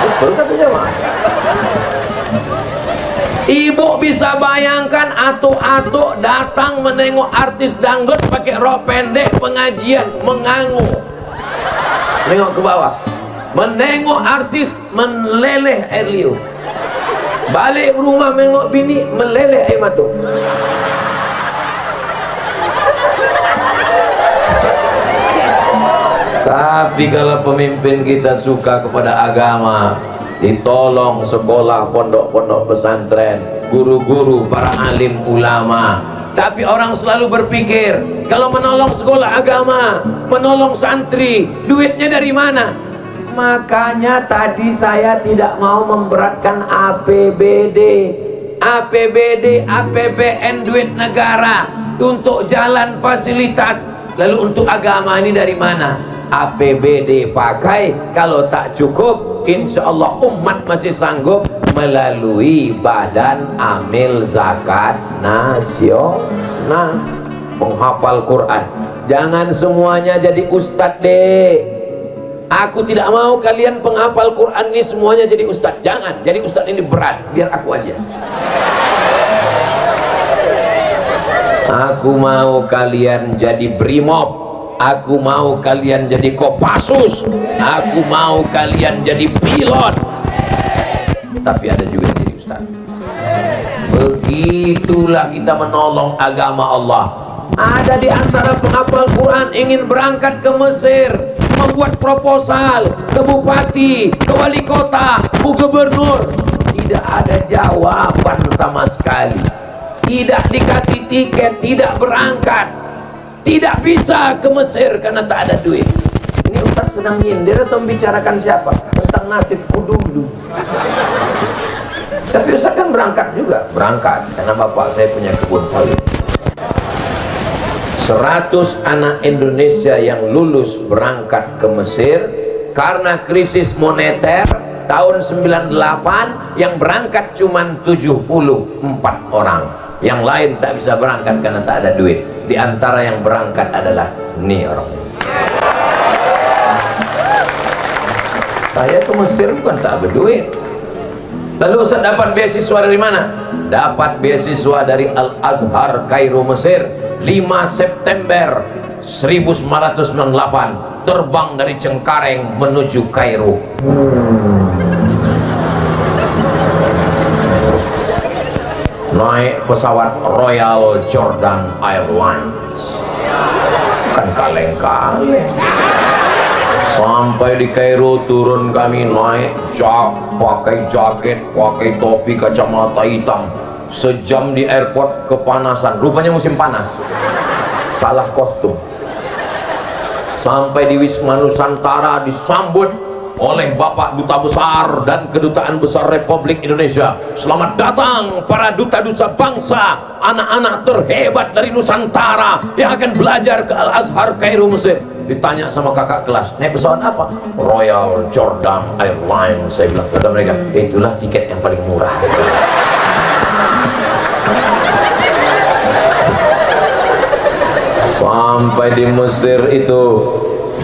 Betul katanya mah. Ibu bisa bayangkan atuk-atuk datang menengok artis dangdut pakai rok pendek pengajian, mengangu, nengok ke bawah. menengok artis meleleh air liur, balik rumah menengok bini meleleh air mata. Tapi kalau pemimpin kita suka kepada agama, ditolong sekolah, pondok-pondok pesantren, guru-guru, para alim ulama. Tapi orang selalu berpikir, kalau menolong sekolah agama, menolong santri, duitnya dari mana? Makanya tadi saya tidak mau memberatkan APBD, APBN duit negara untuk jalan fasilitas. Lalu untuk agama ini dari mana? APBD pakai, kalau tak cukup insya Allah umat masih sanggup melalui Badan Amil Zakat Nasional. Penghafal Quran, jangan semuanya jadi ustadz deh. Aku tidak mau kalian penghafal Quran ini semuanya jadi ustadz. Jangan, jadi ustadz ini berat, biar aku aja. Aku mau kalian jadi brimob, aku mau kalian jadi Kopassus, aku mau kalian jadi pilot. Tapi ada juga yang jadi ustaz. Begitulah kita menolong agama Allah. Ada di antara penghafal Quran ingin berangkat ke Mesir, membuat proposal ke bupati, ke wali kota, ke gubernur. Tidak ada jawaban sama sekali. Tidak dikasih tiket, tidak berangkat, tidak bisa ke Mesir karena tak ada duit. Ini Ustaz sedang nyindir atau membicarakan siapa? Tentang nasibku dulu. Tapi Ustaz kan berangkat juga, berangkat karena bapak saya punya kebun sawit. 100 anak Indonesia yang lulus berangkat ke Mesir karena krisis moneter tahun 98, yang berangkat cuma 74 orang. Yang lain tak bisa berangkat karena tak ada duit. Di antara yang berangkat adalah ini orang. Saya ke Mesir bukan tak berduit. Lalu Ustaz dapat beasiswa dari mana? Dapat beasiswa dari Al-Azhar Kairo Mesir. 5 September 1998 terbang dari Cengkareng menuju Kairo. Naik pesawat Royal Jordan Airlines, kan kaleng-kaleng. Sampai di Kairo turun kami naik pakai jaket, pakai topi, kacamata hitam. Sejam di airport kepanasan, rupanya musim panas, salah kostum. Sampai di Wisma Nusantara disambut oleh Bapak Duta Besar dan Kedutaan Besar Republik Indonesia. Selamat datang para duta-duta bangsa, anak-anak terhebat dari Nusantara yang akan belajar ke Al-Azhar Kairo Mesir. Ditanya sama kakak kelas, naik pesawat apa? Royal Jordan Airlines. Saya bilang, kata mereka, itulah tiket yang paling murah. Sampai di Mesir itu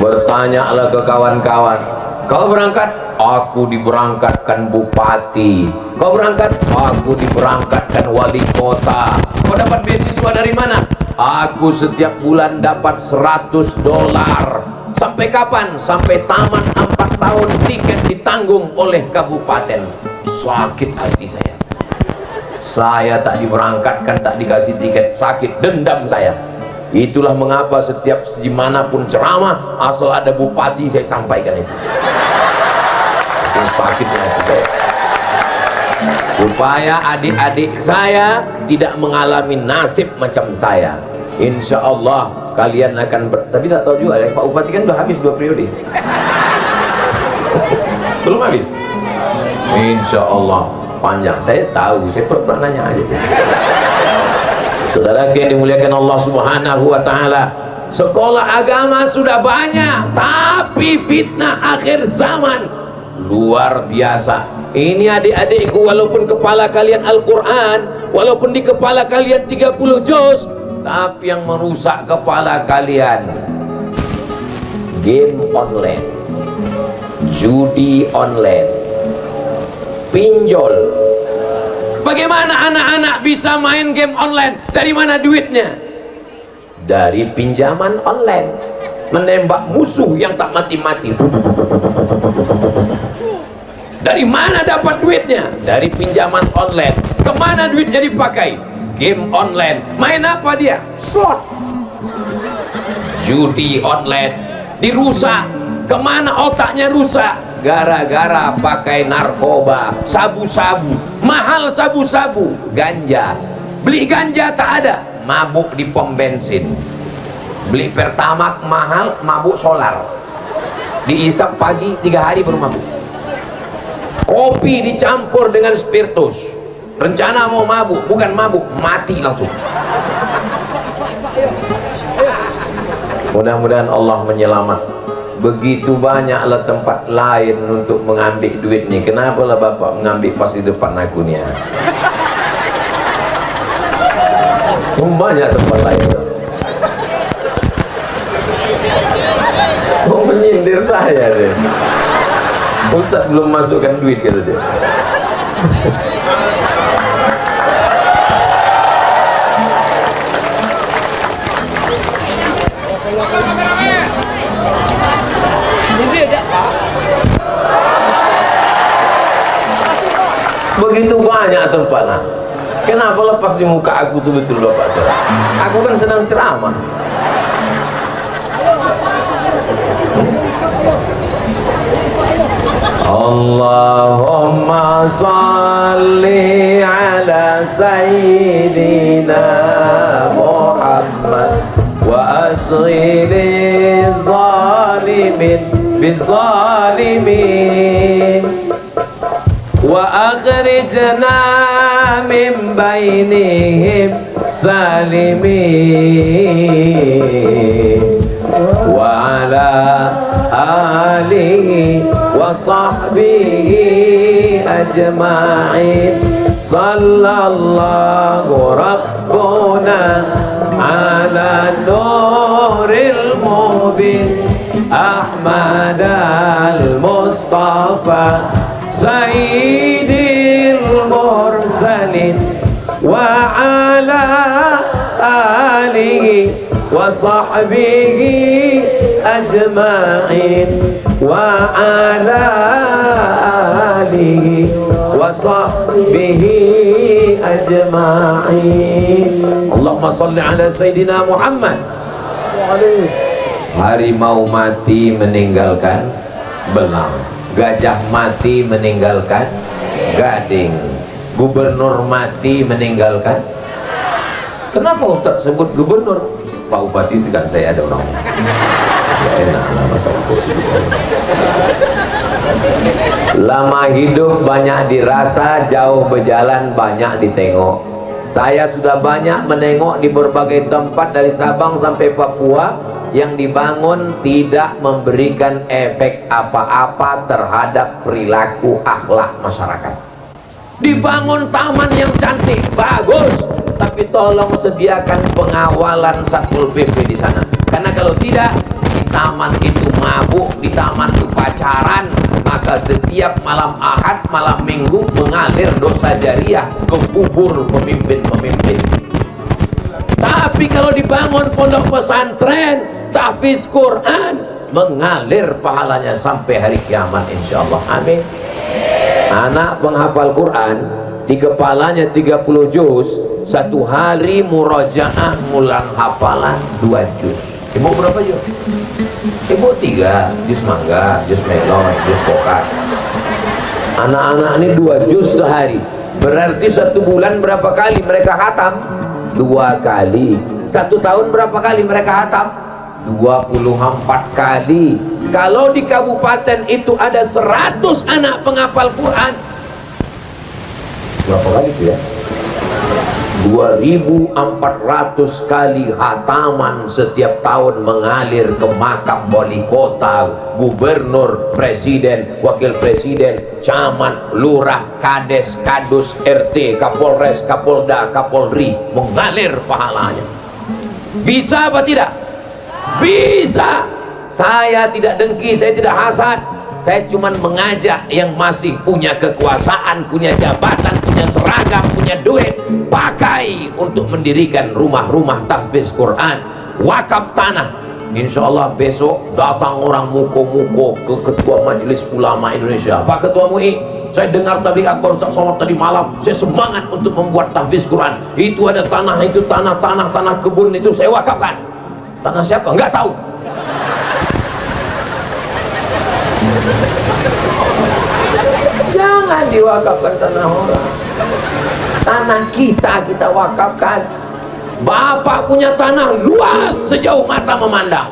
bertanyalah ke kawan-kawan, kau berangkat? Aku diberangkatkan bupati. Kau berangkat? Aku diberangkatkan wali kota. Kau dapat beasiswa dari mana? Aku setiap bulan dapat $100. Sampai kapan? Sampai tamat 4 tahun, tiket ditanggung oleh kabupaten. Sakit hati saya. Saya tak diberangkatkan, tak dikasih tiket, sakit, dendam saya. Itulah mengapa setiap dimanapun ceramah, asal ada bupati saya sampaikan itu. Itu sakitnya itu saya. Supaya adik-adik saya tidak mengalami nasib macam saya. Insya Allah kalian akan tapi tak tahu juga, Pak Bupati kan udah habis 2 periode. Belum habis. Insya Allah panjang. Saya tahu, saya pernah nanya aja. Saudara yang dimuliakan Allah Subhanahu wa Ta'ala, sekolah agama sudah banyak, tapi fitnah akhir zaman luar biasa. Ini adik-adikku, walaupun kepala kalian Al-Quran, walaupun di kepala kalian 30 juz, tapi yang merusak kepala kalian game online, judi online, pinjol. Bagaimana anak-anak bisa main game online? Dari mana duitnya? Dari pinjaman online. menembak musuh yang tak mati-mati. Dari mana dapat duitnya? Dari pinjaman online. Kemana duitnya dipakai? Game online. Main apa dia? Slot. Judi online. Dirusak. Kemana otaknya rusak? Gara-gara pakai narkoba, sabu-sabu. Mahal sabu-sabu. Ganja. Beli ganja tak ada, mabuk di pom bensin. Beli Pertamax mahal, mabuk solar. Diisap pagi, 3 hari baru mabuk. Kopi dicampur dengan spiritus. Rencana mau mabuk, bukan mabuk, mati langsung. Mudah-mudahan Allah menyelamat. Begitu banyaklah tempat lain untuk mengambil duit nih. Kenapa lah Bapak mengambil pas di depan aku nih ya? Banyak tempat lain. Mau menyindir saya deh. Ustaz belum masukkan duit kata dia. Begitu banyak tempat lah. Kenapa lepas di muka aku tuh betul Bapak saya? Aku kan sedang ceramah. Allahumma salli ala sayyidina Muhammad wa asghili zalimin bizalimin wa akhrijna min bainihim salimin wa ala alihi wa sahbihi ajma'in sallallahu rabbuna ala nuril mubin Ahmad al-Mustafa Sayyidil Mursalin wa ala alihi wa sahbihi ajma'in wa ala alihi wa sahbihi ajma'in. Allahumma salli ala Sayyidina Muhammad. Harimau mati meninggalkan belang, gajah mati meninggalkan gading, gubernur mati meninggalkan. Kenapa Ustaz sebut gubernur? Pak Bupati segan saya ada orang. Ya enak lah masalah kursi. Lama hidup banyak dirasa, jauh berjalan banyak ditengok. Saya sudah banyak menengok di berbagai tempat dari Sabang sampai Papua yang dibangun tidak memberikan efek apa-apa terhadap perilaku akhlak masyarakat. Dibangun taman yang cantik, bagus, tapi tolong sediakan pengawalan Satpol PP di sana. Karena kalau tidak, di taman itu mabuk, di taman itu pacaran, maka setiap malam Ahad, malam Minggu mengalir dosa jariah ke kubur pemimpin-pemimpin. Tapi kalau dibangun pondok pesantren, tahfiz Quran, mengalir pahalanya sampai hari kiamat insyaallah. Amin. Anak penghafal Quran di kepalanya 30 juz, satu hari murojaah ngulang hafalan 2 juz. Ibu berapa juz? Ibu 3 juz mangga, juz melon, juz pokat. Anak-anak ini 2 juz sehari. Berarti 1 bulan berapa kali mereka khatam? 2 kali. 1 tahun berapa kali mereka khatam? 24 kali. Kalau di kabupaten itu ada 100 anak penghafal Quran, berapa kali itu ya? 2400 kali khataman setiap tahun mengalir ke makam wali kota, gubernur, presiden, wakil presiden, camat, lurah, kades, kadus, RT, kapolres, kapolda, kapolri, mengalir pahalanya. Bisa apa tidak? Bisa. Saya tidak dengki, saya tidak hasad, saya cuma mengajak yang masih punya kekuasaan, punya jabatan, punya seragam, punya duit, pakai untuk mendirikan rumah-rumah tahfiz Quran, wakaf tanah. Insya Allah besok datang orang muko-muko ke Ketua Majelis Ulama Indonesia. Pak Ketua MUI, saya dengar tabligh akbar Ustaz Somad tadi malam, saya semangat untuk membuat tahfiz Quran. Itu ada tanah, itu tanah kebun itu saya wakafkan. Tanah siapa? Enggak tahu. Jangan diwakafkan tanah orang. Tanah kita wakafkan. Bapak punya tanah luas sejauh mata memandang,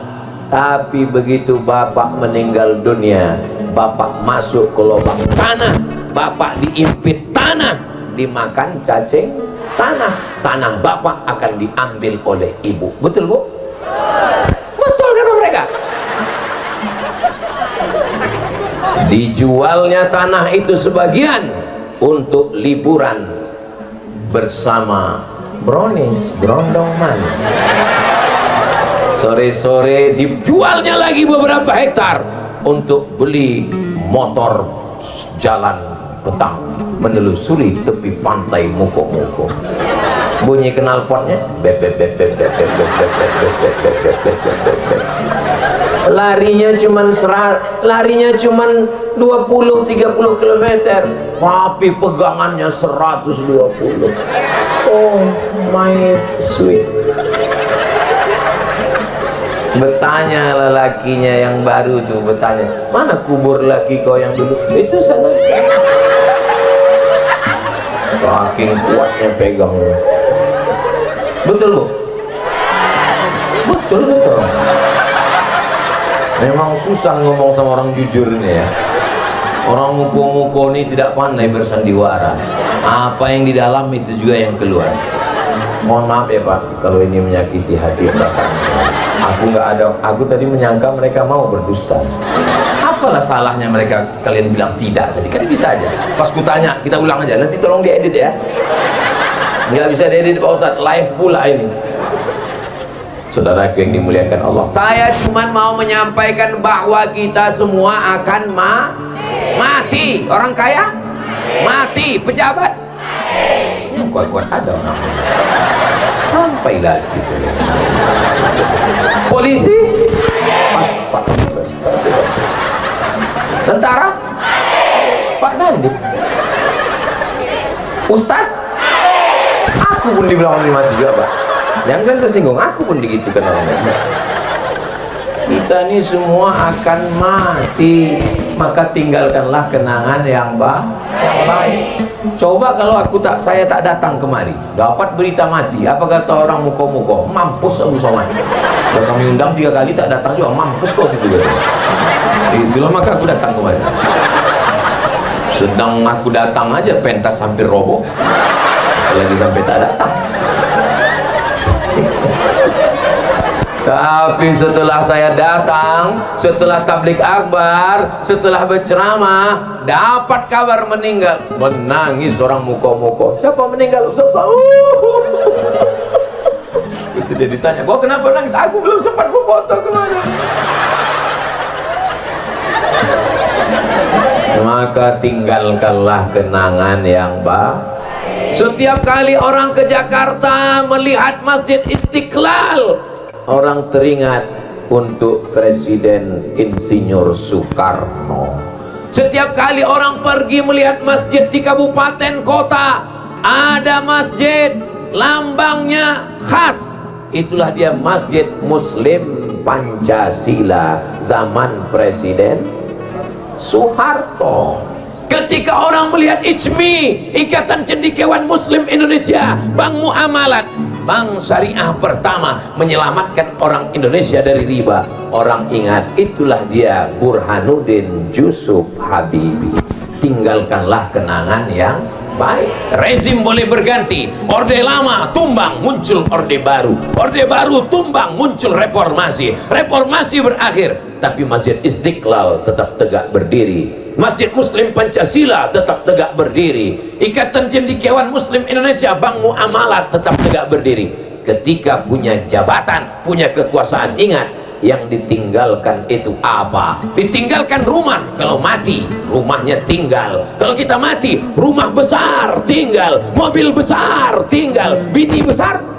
tapi begitu Bapak meninggal dunia, Bapak masuk ke lubang tanah, Bapak diimpit tanah, dimakan cacing tanah. Tanah Bapak akan diambil oleh ibu. Betul Bu? Betul kata mereka. Dijualnya tanah itu sebagian untuk liburan bersama brownies, berondong manis. Sore-sore dijualnya lagi beberapa hektar untuk beli motor jalan petang menelusuri tepi pantai muko-muko. Bunyi knalpotnya larinya cuman 20-30 km, tapi pegangannya 120. Oh my sweet. Bertanya lelakinya yang baru tuh, bertanya, mana kubur laki kau yang dulu? Itu sana. Saking kuatnya pegang. Betul Bu? Betul. Memang susah ngomong sama orang jujur ini ya. Orang muko-muko ini tidak pandai bersandiwara. Apa yang di dalam itu juga yang keluar. Mohon maaf ya Pak kalau ini menyakiti hati perasaan. Aku tadi menyangka mereka mau berdusta. Apalah salahnya mereka kalian bilang tidak tadi? Kan bisa aja. Pas kutanya, kita ulang aja. Nanti tolong diedit ya. Nggak bisa diedit Pak Ustadz, live pula ini. Saudaraku yang dimuliakan Allah, saya cuma mau menyampaikan bahwa kita semua akan mati. Orang kaya mati, pejabat yang kuat-kuat ada orang sampai lagi. Polisi Pak Kapolres, tentara Pak Dandim, Ustadz, aku pun dibilang mati juga Pak. Yang kan tersinggung, aku pun digitukan orangnya. Kita ini semua akan mati, maka tinggalkanlah kenangan yang baik. Coba kalau saya tak datang kemari, dapat berita mati, apa kata orang muko-muko? Mampus Abu Somad. Kalau kami undang 3 kali tak datang juga, mampus kau situ. Itulah maka aku datang kemari. Sedang aku datang aja pentas hampir roboh, lagi sampai tak datang. Tapi setelah saya datang, setelah tabligh akbar, setelah berceramah, dapat kabar meninggal, menangis orang muko-muko. Siapa meninggal? Ustaz? Itu dia ditanya, gua kenapa nangis? Aku belum sempat foto kemana. Maka tinggalkanlah kenangan yang baik. Setiap kali orang ke Jakarta melihat Masjid Istiqlal, orang teringat untuk Presiden Insinyur Soekarno. Setiap kali orang pergi melihat masjid di kabupaten kota, ada masjid lambangnya khas. Itulah dia Masjid Muslim Pancasila zaman Presiden Soeharto. Ketika orang melihat ICMI, Ikatan Cendekiawan Muslim Indonesia, Bank Muamalat, bank syariah pertama menyelamatkan orang Indonesia dari riba, orang ingat itulah dia Burhanuddin Yusuf Habibie. Tinggalkanlah kenangan yang baik. Rezim boleh berganti, orde lama tumbang, muncul orde baru, orde baru tumbang, muncul reformasi, reformasi berakhir, tapi Masjid Istiqlal tetap tegak berdiri. Masjid Muslim Pancasila tetap tegak berdiri. Ikatan Cendekiawan Muslim Indonesia, Bank Muamalat tetap tegak berdiri. Ketika punya jabatan, punya kekuasaan, ingat yang ditinggalkan itu apa? Ditinggalkan rumah. Kalau mati, rumahnya tinggal. Kalau kita mati, rumah besar tinggal, mobil besar tinggal, bini besar tinggal.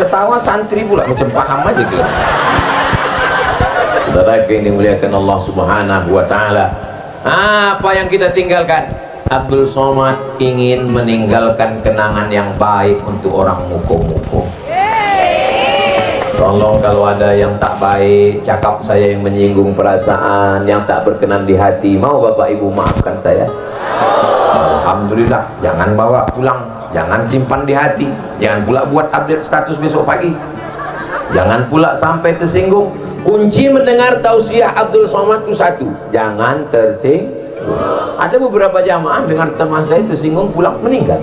ketawa santri pula macam paham aja gitu. Saudara yang dimuliakan Allah Subhanahu wa taala. Apa yang kita tinggalkan? Abdul Somad ingin meninggalkan kenangan yang baik untuk orang muko-muko. Tolong kalau ada yang tak baik, cakap saya yang menyinggung perasaan, yang tak berkenan di hati, mau Bapak Ibu maafkan saya. Alhamdulillah, jangan bawa pulang, jangan simpan di hati, jangan pula buat update status besok pagi, jangan pula sampai tersinggung. Kunci mendengar tausiah Abdul Somad itu satu, jangan tersinggung. Ada beberapa jamaah dengar ceramah saya tersinggung, pulang meninggal.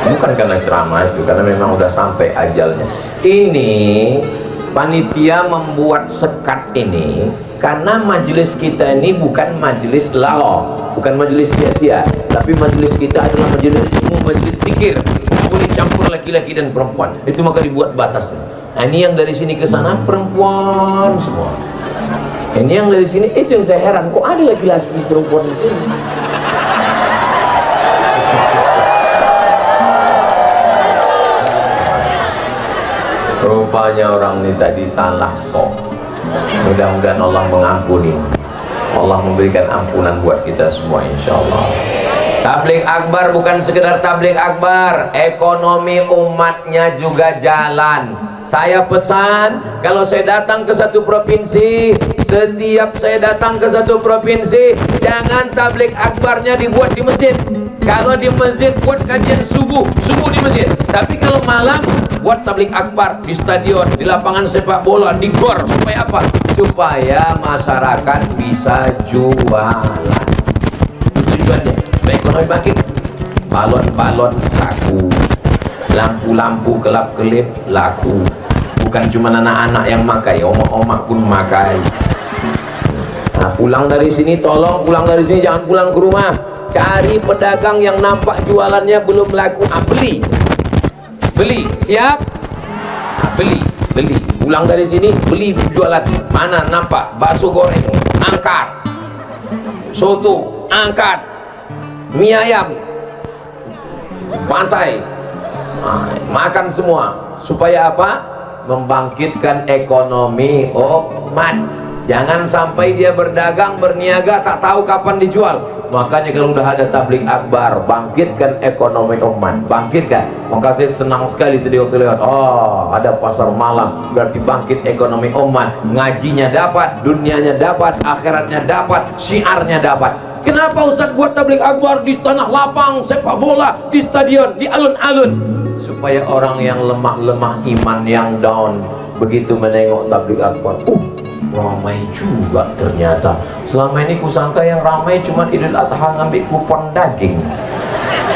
Bukan karena ceramah itu, karena memang udah sampai ajalnya. Ini panitia membuat sekat ini karena majelis kita ini bukan majelis lao, bukan majelis sia-sia, tapi majelis kita adalah majelis ilmu, majelis zikir. Tidak boleh campur laki-laki dan perempuan. Itu maka dibuat batasnya. Nah, ini yang dari sini ke sana perempuan semua. Ini yang dari sini, itu yang saya heran, kok ada laki-laki perempuan di sini? Rupanya orang ini tadi salah sok. Mudah-mudahan Allah mengampuni, Allah memberikan ampunan buat kita semua insyaallah. Tabligh akbar bukan sekedar tabligh akbar, ekonomi umatnya juga jalan. Saya pesan, kalau saya datang ke satu provinsi, setiap saya datang ke satu provinsi, jangan tabligh akbarnya dibuat di masjid. Kalau di masjid buat kajian subuh di masjid. Tapi kalau malam buat tabligh akbar di stadion, di lapangan sepak bola, di gor. Supaya apa? Supaya masyarakat bisa jualan. Itu tujuannya. Supaya ekonomi bangkit. Balon-balon laku, lampu-lampu kelap-kelip laku. Bukan cuma anak-anak yang makai, omak-omak pun makai. Nah, pulang dari sini, tolong pulang dari sini jangan pulang ke rumah. Cari pedagang yang nampak jualannya belum laku, beli, siap? Beli. Pulang dari sini, beli jualan. Mana nampak bakso goreng, angkat. Soto, angkat. Mie ayam, pantai. Makan semua. Supaya apa? Membangkitkan ekonomi umat. Jangan sampai dia berdagang, berniaga, tak tahu kapan dijual. Makanya kalau udah ada tabligh akbar, bangkitkan ekonomi umat, bangkitkan. Maka saya senang sekali tadi waktu lewat, oh ada pasar malam, berarti bangkit ekonomi umat. Ngajinya dapat, dunianya dapat, akhiratnya dapat, syiarnya dapat. Kenapa Ustaz buat tabligh akbar di tanah lapang, sepak bola, di stadion, di alun-alun? Supaya orang yang lemah-lemah iman, yang down, begitu menengok tabligh akbar, ramai juga ternyata. Selama ini kusangka yang ramai cuma Idul Adha ngambil kupon daging.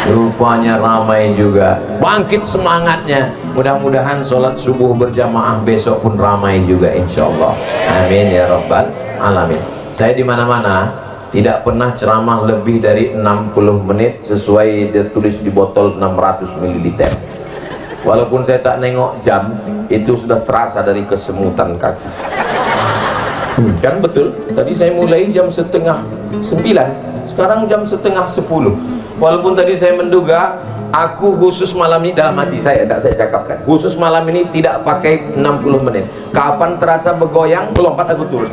Rupanya ramai juga. Bangkit semangatnya. Mudah-mudahan sholat subuh berjamaah besok pun ramai juga insyaallah. Amin ya rabbal alamin. Saya di mana-mana tidak pernah ceramah lebih dari 60 menit sesuai ditulis di botol 600 ml. Walaupun saya tak nengok jam, itu sudah terasa dari kesemutan kaki. Kan betul, tadi saya mulai jam 8:30, sekarang jam 9:30. Walaupun tadi saya menduga, aku khusus malam ini, dalam hati saya, tak saya cakapkan, khusus malam ini tidak pakai 60 menit. Kapan terasa bergoyang, melompat aku turun.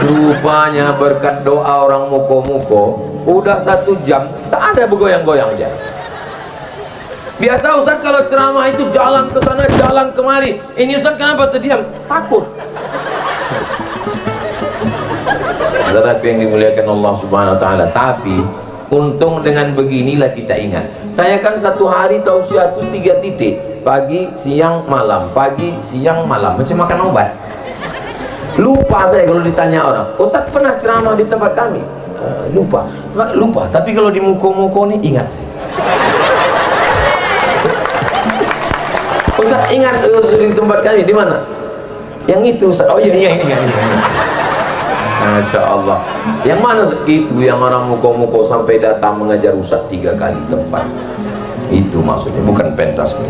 Rupanya berkat doa orang muko-muko, udah 1 jam, tak ada bergoyang-goyang aja. Biasa Ustaz kalau ceramah itu jalan ke sana, jalan kemari. Ini Ustaz kenapa terdiam? Takut. Saudara yang dimuliakan Allah Subhanahu wa taala. Tapi untung dengan beginilah kita ingat. Saya kan satu hari tausiah itu 3 titik. Pagi, siang, malam. Pagi, siang, malam. Macam makan obat. Lupa saya kalau ditanya orang, Ustaz pernah ceramah di tempat kami? Lupa. Tapi kalau di muko-muko nih ingat saya. Ustaz ingat di tempat kami di mana? Yang itu Ustaz. Oh iya ini. Masya Allah. Yang mana itu yang orang muko-muko sampai datang mengajar Ustaz 3 kali tempat. Itu maksudnya, bukan pentas nih.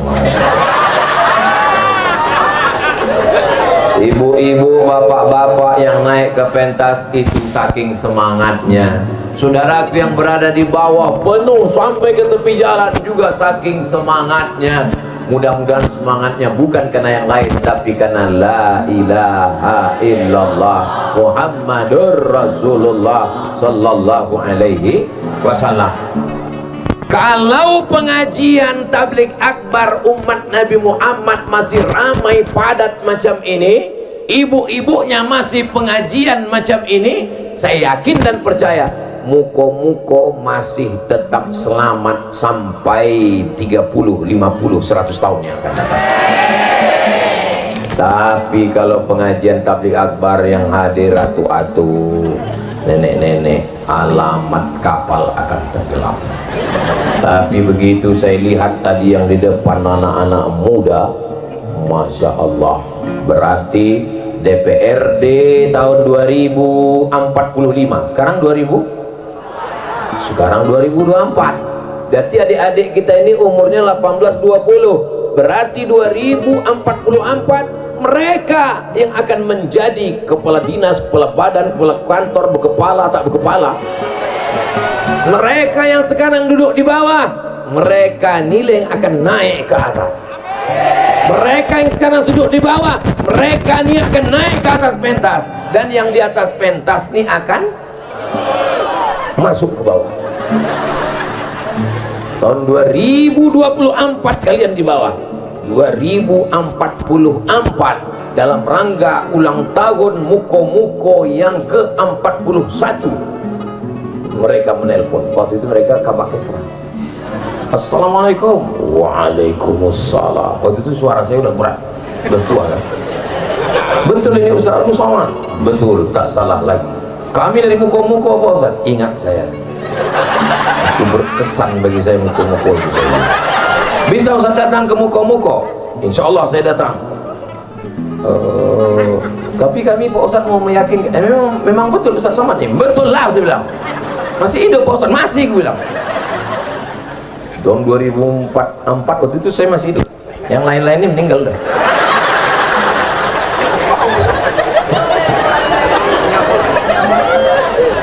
Ibu-ibu, bapak-bapak yang naik ke pentas itu saking semangatnya Saudaraku yang berada di bawah penuh sampai ke tepi jalan juga saking semangatnya. Mudah-mudahan semangatnya bukan karena yang lain, tapi karena la ilaha illallah Muhammadur Rasulullah sallallahu alaihi wasallam. Kalau pengajian tabligh akbar umat Nabi Muhammad masih ramai padat macam ini, ibu-ibunya masih pengajian macam ini, saya yakin dan percaya muko-muko masih tetap selamat sampai 30, 50, 100 tahun yang akan datang. Tapi kalau pengajian tabligh akbar yang hadir atu-atu, nenek-nenek, alamat kapal akan tenggelam. Tapi begitu saya lihat tadi yang di depan anak-anak muda, Masya Allah, berarti DPRD tahun 2045, sekarang 2024, berarti adik-adik kita ini umurnya 18-20, berarti 2044 mereka yang akan menjadi kepala dinas, kepala badan, kepala kantor, berkepala tak berkepala. Mereka yang sekarang duduk di bawah, mereka nilai yang akan naik ke atas. Mereka yang sekarang duduk di bawah, mereka ini akan naik ke atas pentas, dan yang di atas pentas ini akan masuk ke bawah. Tahun 2024 kalian di bawah, 2044 dalam rangka ulang tahun muko-muko yang ke-41 mereka menelpon. Waktu itu mereka kabar kesra, Assalamualaikum. Waalaikumsalam. Waktu itu suara saya udah berat, udah tua kan. Betul ini Ustaz Muhammad? Betul, tak salah lagi. Kami dari muko-muko Pak Ustaz. Ingat saya, itu berkesan bagi saya muko-muko itu. Bisa Ustaz datang ke muko-muko? Insya Allah saya datang. Tapi kami Pak Ustaz mau meyakinkan, memang betul Ustaz Somad ini? Betul lah saya bilang. Masih hidup Pak Ustaz? Masih, gue bilang. Tahun 2004 waktu itu saya masih hidup. Yang lain-lain ini meninggal dah.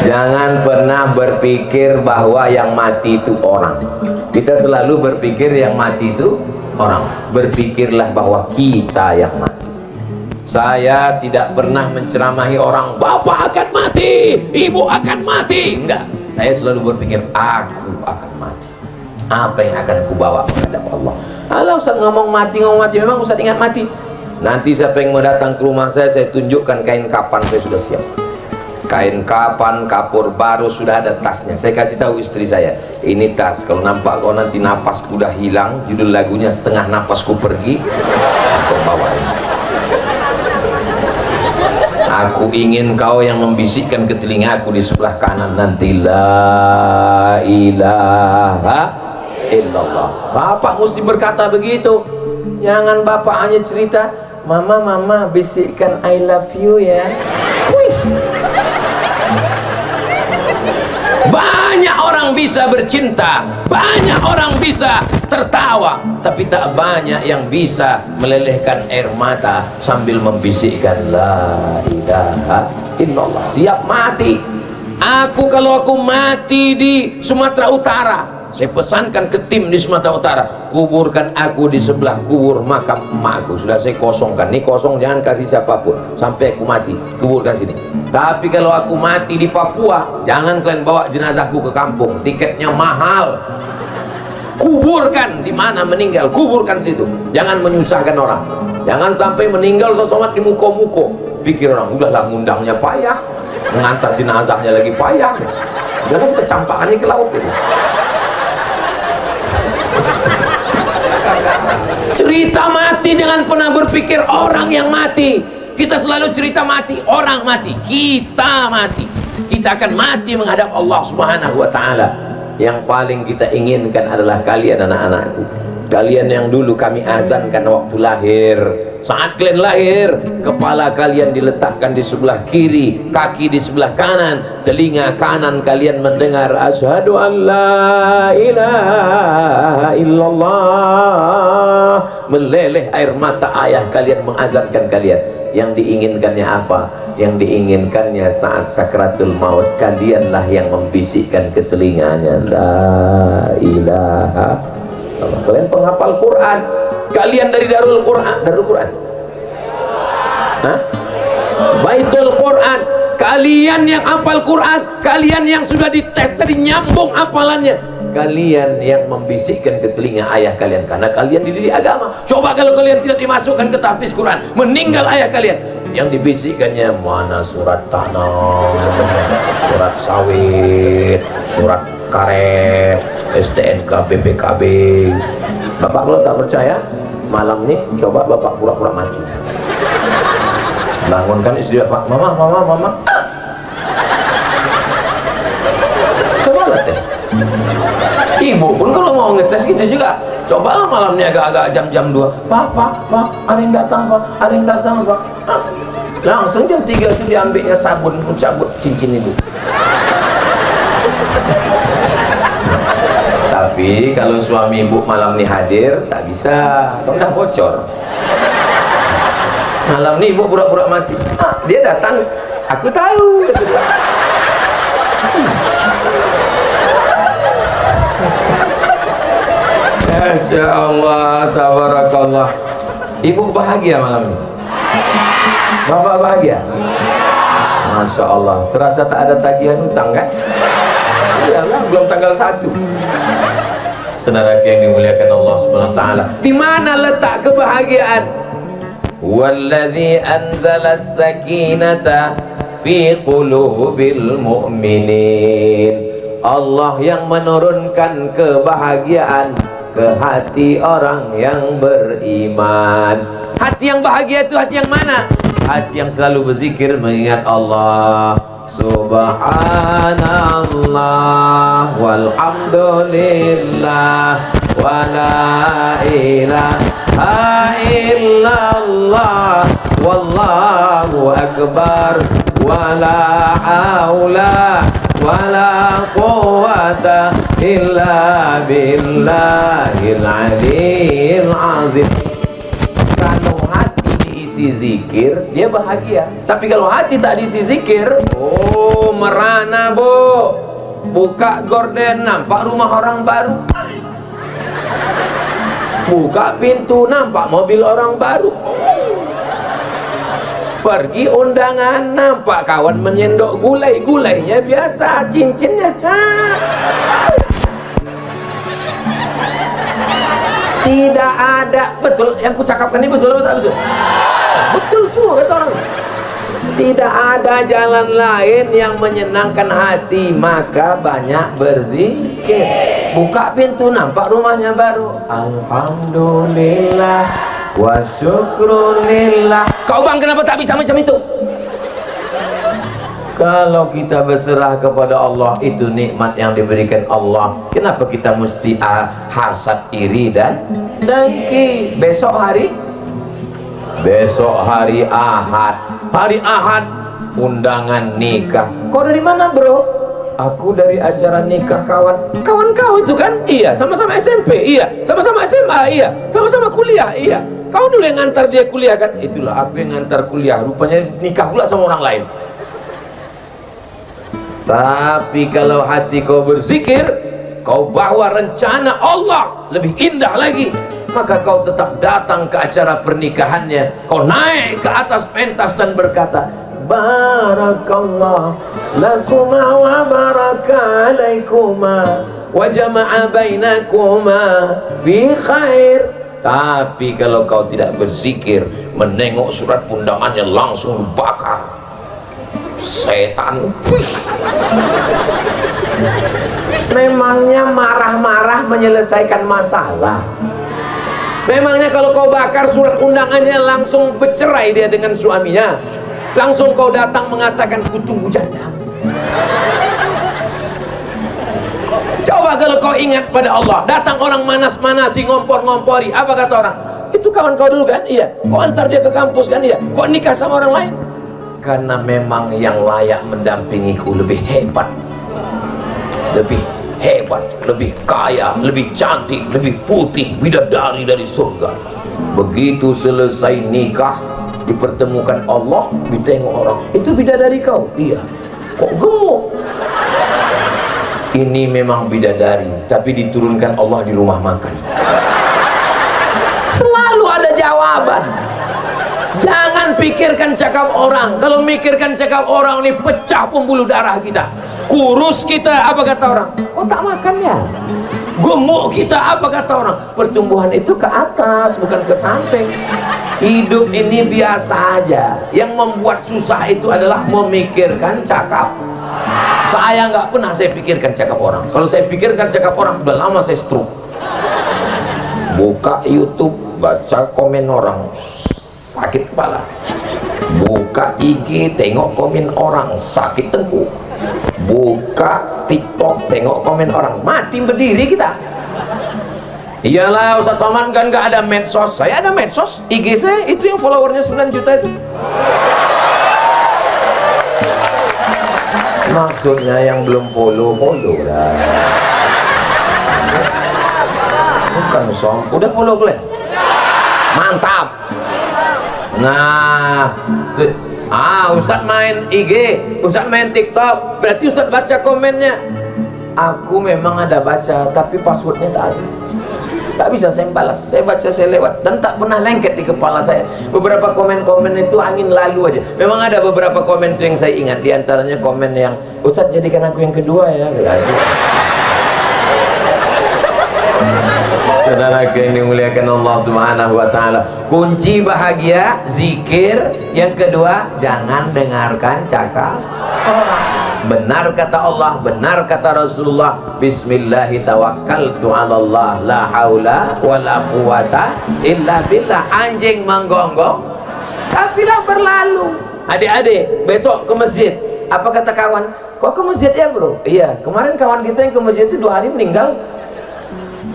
Jangan pernah berpikir bahwa yang mati itu orang. Kita selalu berpikir yang mati itu orang. Berpikirlah bahwa kita yang mati. Saya tidak pernah menceramahi orang, bapak akan mati, ibu akan mati. Enggak, saya selalu berpikir aku akan mati. Apa yang akan aku bawa menghadap Allah? Kalau Ustaz ngomong mati, memang Ustaz ingat mati. Nanti siapa yang mau datang ke rumah saya tunjukkan kain kapan saya sudah siap. Kain kapan, kapur baru, sudah ada tasnya. Saya kasih tahu istri saya, ini tas, kalau nampak kau nanti napasku udah hilang, judul lagunya setengah napasku pergi, kau bawa ini. Aku ingin kau yang membisikkan ke telingaku di sebelah kanan nanti, la ilaha illallah. Bapak mesti berkata begitu. Jangan bapak hanya cerita, mama bisikkan I love you ya. Wih. Banyak orang bisa bercinta, banyak orang bisa tertawa, tapi tak banyak yang bisa melelehkan air mata sambil membisikkan la ilaha illallah. Siap mati. Kalau aku mati di Sumatera Utara, saya pesankan ke tim di Sumatera Utara, kuburkan aku di sebelah kubur makam emakku. Sudah saya kosongkan, ini kosong, jangan kasih siapapun sampai aku mati, kuburkan sini. Tapi kalau aku mati di Papua, jangan kalian bawa jenazahku ke kampung, tiketnya mahal. Kuburkan di mana meninggal, kuburkan situ. Jangan menyusahkan orang. Jangan sampai meninggal sesomat di muko-muko. Pikir orang, udahlah ngundangnya payah, mengantar jenazahnya lagi payah. Udahlah kita campakannya ke laut itu. Cerita mati, jangan pernah berpikir orang yang mati. Kita selalu cerita mati, orang mati, kita mati. Kita akan mati menghadap Allah Subhanahu wa ta'ala. Yang paling kita inginkan adalah kalian anak-anakku, kalian yang dulu kami azankan waktu lahir. Saat kalian lahir, kepala kalian diletakkan di sebelah kiri, kaki di sebelah kanan, telinga kanan kalian mendengar asyhadu an la ilaha illallah meleleh air mata ayah kalian mengazankan kalian. Yang diinginkannya apa? Yang diinginkannya saat sakratul maut, kalianlah yang membisikkan ke telinganya, la ilaha illallah. Kalian penghafal Quran, kalian dari Darul Quran, Darul Quran, hah? Baitul Quran, kalian yang hafal Quran, kalian yang sudah dites tadi nyambung hafalannya, kalian yang membisikkan ke telinga ayah kalian karena kalian dididik agama. Coba kalau kalian tidak dimasukkan ke tahfiz Quran, meninggal ayah kalian, yang dibisikkannya mana surat tanah, surat sawit, surat karet, STNK, BPKB. Bapak kalau tak percaya, malam ini coba bapak pura-pura mati, bangunkan istri bapak, mama cobalah tes. Ibu pun kalau mau ngetes gitu juga, cobalah malamnya agak-agak jam 2, pak, ada yang datang pak, ada yang datang pak. Langsung jam 3 itu diambilnya sabun, mencabut cincin ibu. Tapi kalau suami ibu malam ini hadir, tak bisa, udah bocor. Malam ini ibu pura-pura mati, dia datang, aku tahu. Masya Allah, tabarakallah. Ibu bahagia malam ini, bapak bahagia. Masya Allah, terasa tak ada tagihan hutang kan? Iyalah, belum tanggal 1. Saudara yang dimuliakan Allah Subhanahu wa taala, di mana letak kebahagiaan? Walladzi anzala as-sakinata fi qulubil mu'minin. Allah yang menurunkan kebahagiaan ke hati orang yang beriman. Hati yang bahagia itu hati yang mana? Hati yang selalu berzikir mengingat Allah. Subhanallah walhamdulillah wala ilaha illallah wallahu akbar wala haula wala quwwata illa billahil aliyil azim. Kalau hati diisi zikir, dia bahagia. Tapi kalau hati tak diisi zikir, oh merana bu. Buka gorden nampak rumah orang baru, buka pintu nampak mobil orang baru, pergi undangan nampak kawan menyendok gulai, gulainya biasa, cincinnya tidak ada. Betul yang kucakapkan ini, betul atau tak betul? Betul semua kata orang. Tidak ada jalan lain yang menyenangkan hati, maka banyak berzikir. Buka pintu nampak rumahnya baru, alhamdulillah wa syukrulillah. Kau bang kenapa tak bisa macam itu? Kalau kita berserah kepada Allah, itu nikmat yang diberikan Allah. Kenapa kita mesti hasad, iri dan dengki? Besok hari Ahad, undangan nikah. Kau dari mana bro? Aku dari acara nikah kawan kau itu kan? Iya, sama-sama SMP, iya, sama-sama SMA, iya, sama-sama kuliah, iya. Kau dulu yang ngantar dia kuliah kan? Itulah aku yang ngantar kuliah, rupanya nikah pula sama orang lain. Tapi kalau hati kau berzikir, kau bawa rencana Allah lebih indah lagi, maka kau tetap datang ke acara pernikahannya. Kau naik ke atas pentas dan berkata, barakallah lakuma wa baraka alaikuma wa jama'a bainakuma fi khair. Tapi kalau kau tidak berzikir, menengok surat undangannya langsung dibakar, setan. Memangnya marah-marah menyelesaikan masalah? Memangnya kalau kau bakar surat undangannya langsung bercerai dia dengan suaminya? Langsung kau datang mengatakan kutunggu janda? Coba kalau kau ingat pada Allah, datang orang manas-manasi, ngompor-ngompori, apa kata orang? Itu kawan kau dulu kan? Iya. Kau antar dia ke kampus kan? Iya. Kok nikah sama orang lain? Karena memang yang layak mendampingiku lebih hebat, lebih kaya, lebih cantik, lebih putih, bidadari dari surga. Begitu selesai nikah, dipertemukan Allah, ditengok orang, itu bidadari kau? Iya. Kok gemuk? Ini memang bidadari, tapi diturunkan Allah di rumah makan. Selalu ada jawaban. Jangan pikirkan cakap orang. Kalau mikirkan cakap orang ini pecah pembuluh darah kita, kurus kita, apa kata orang? Kok tak makan ya? Gemuk kita, apa kata orang? Pertumbuhan itu ke atas, bukan ke samping. Hidup ini biasa aja. Yang membuat susah itu adalah memikirkan cakap. Saya nggak pernah saya pikirkan cakap orang. Kalau saya pikirkan cakap orang, udah lama saya stroke. Buka YouTube, baca komen orang, sakit kepala. Buka IG, tengok komen orang, sakit tengkuk. Buka TikTok, tengok komen orang, mati berdiri kita. Iyalah Ustaz Somad kan nggak ada medsos. Saya ada medsos, IG saya itu yang followernya 9 juta itu. Maksudnya yang belum follow lah. Bukan udah follow kalian? Mantap. Nah, Ustaz main IG, Ustaz main TikTok, berarti Ustaz baca komennya. Aku memang ada baca, tapi passwordnya tak ada. Tak bisa saya balas, saya baca, saya lewat, dan tak pernah lengket di kepala saya. Beberapa komen-komen itu angin lalu aja. Memang ada beberapa komen itu yang saya ingat, diantaranya komen yang, Ustaz jadikan aku yang kedua ya. Saudara yang dimuliakan Allah Subhanahu wa taala, kunci bahagia zikir. Yang kedua, jangan dengarkan cakap orang. Benar kata Allah, benar kata Rasulullah, bismillahi tawakkaltu 'alallah la haula wala quwata illa billah. Anjing menggonggong kafilah berlalu. Adik-adik besok ke masjid, apa kata kawan? Kok ke masjid ya bro? Iya, kemarin kawan kita yang ke masjid itu 2 hari meninggal.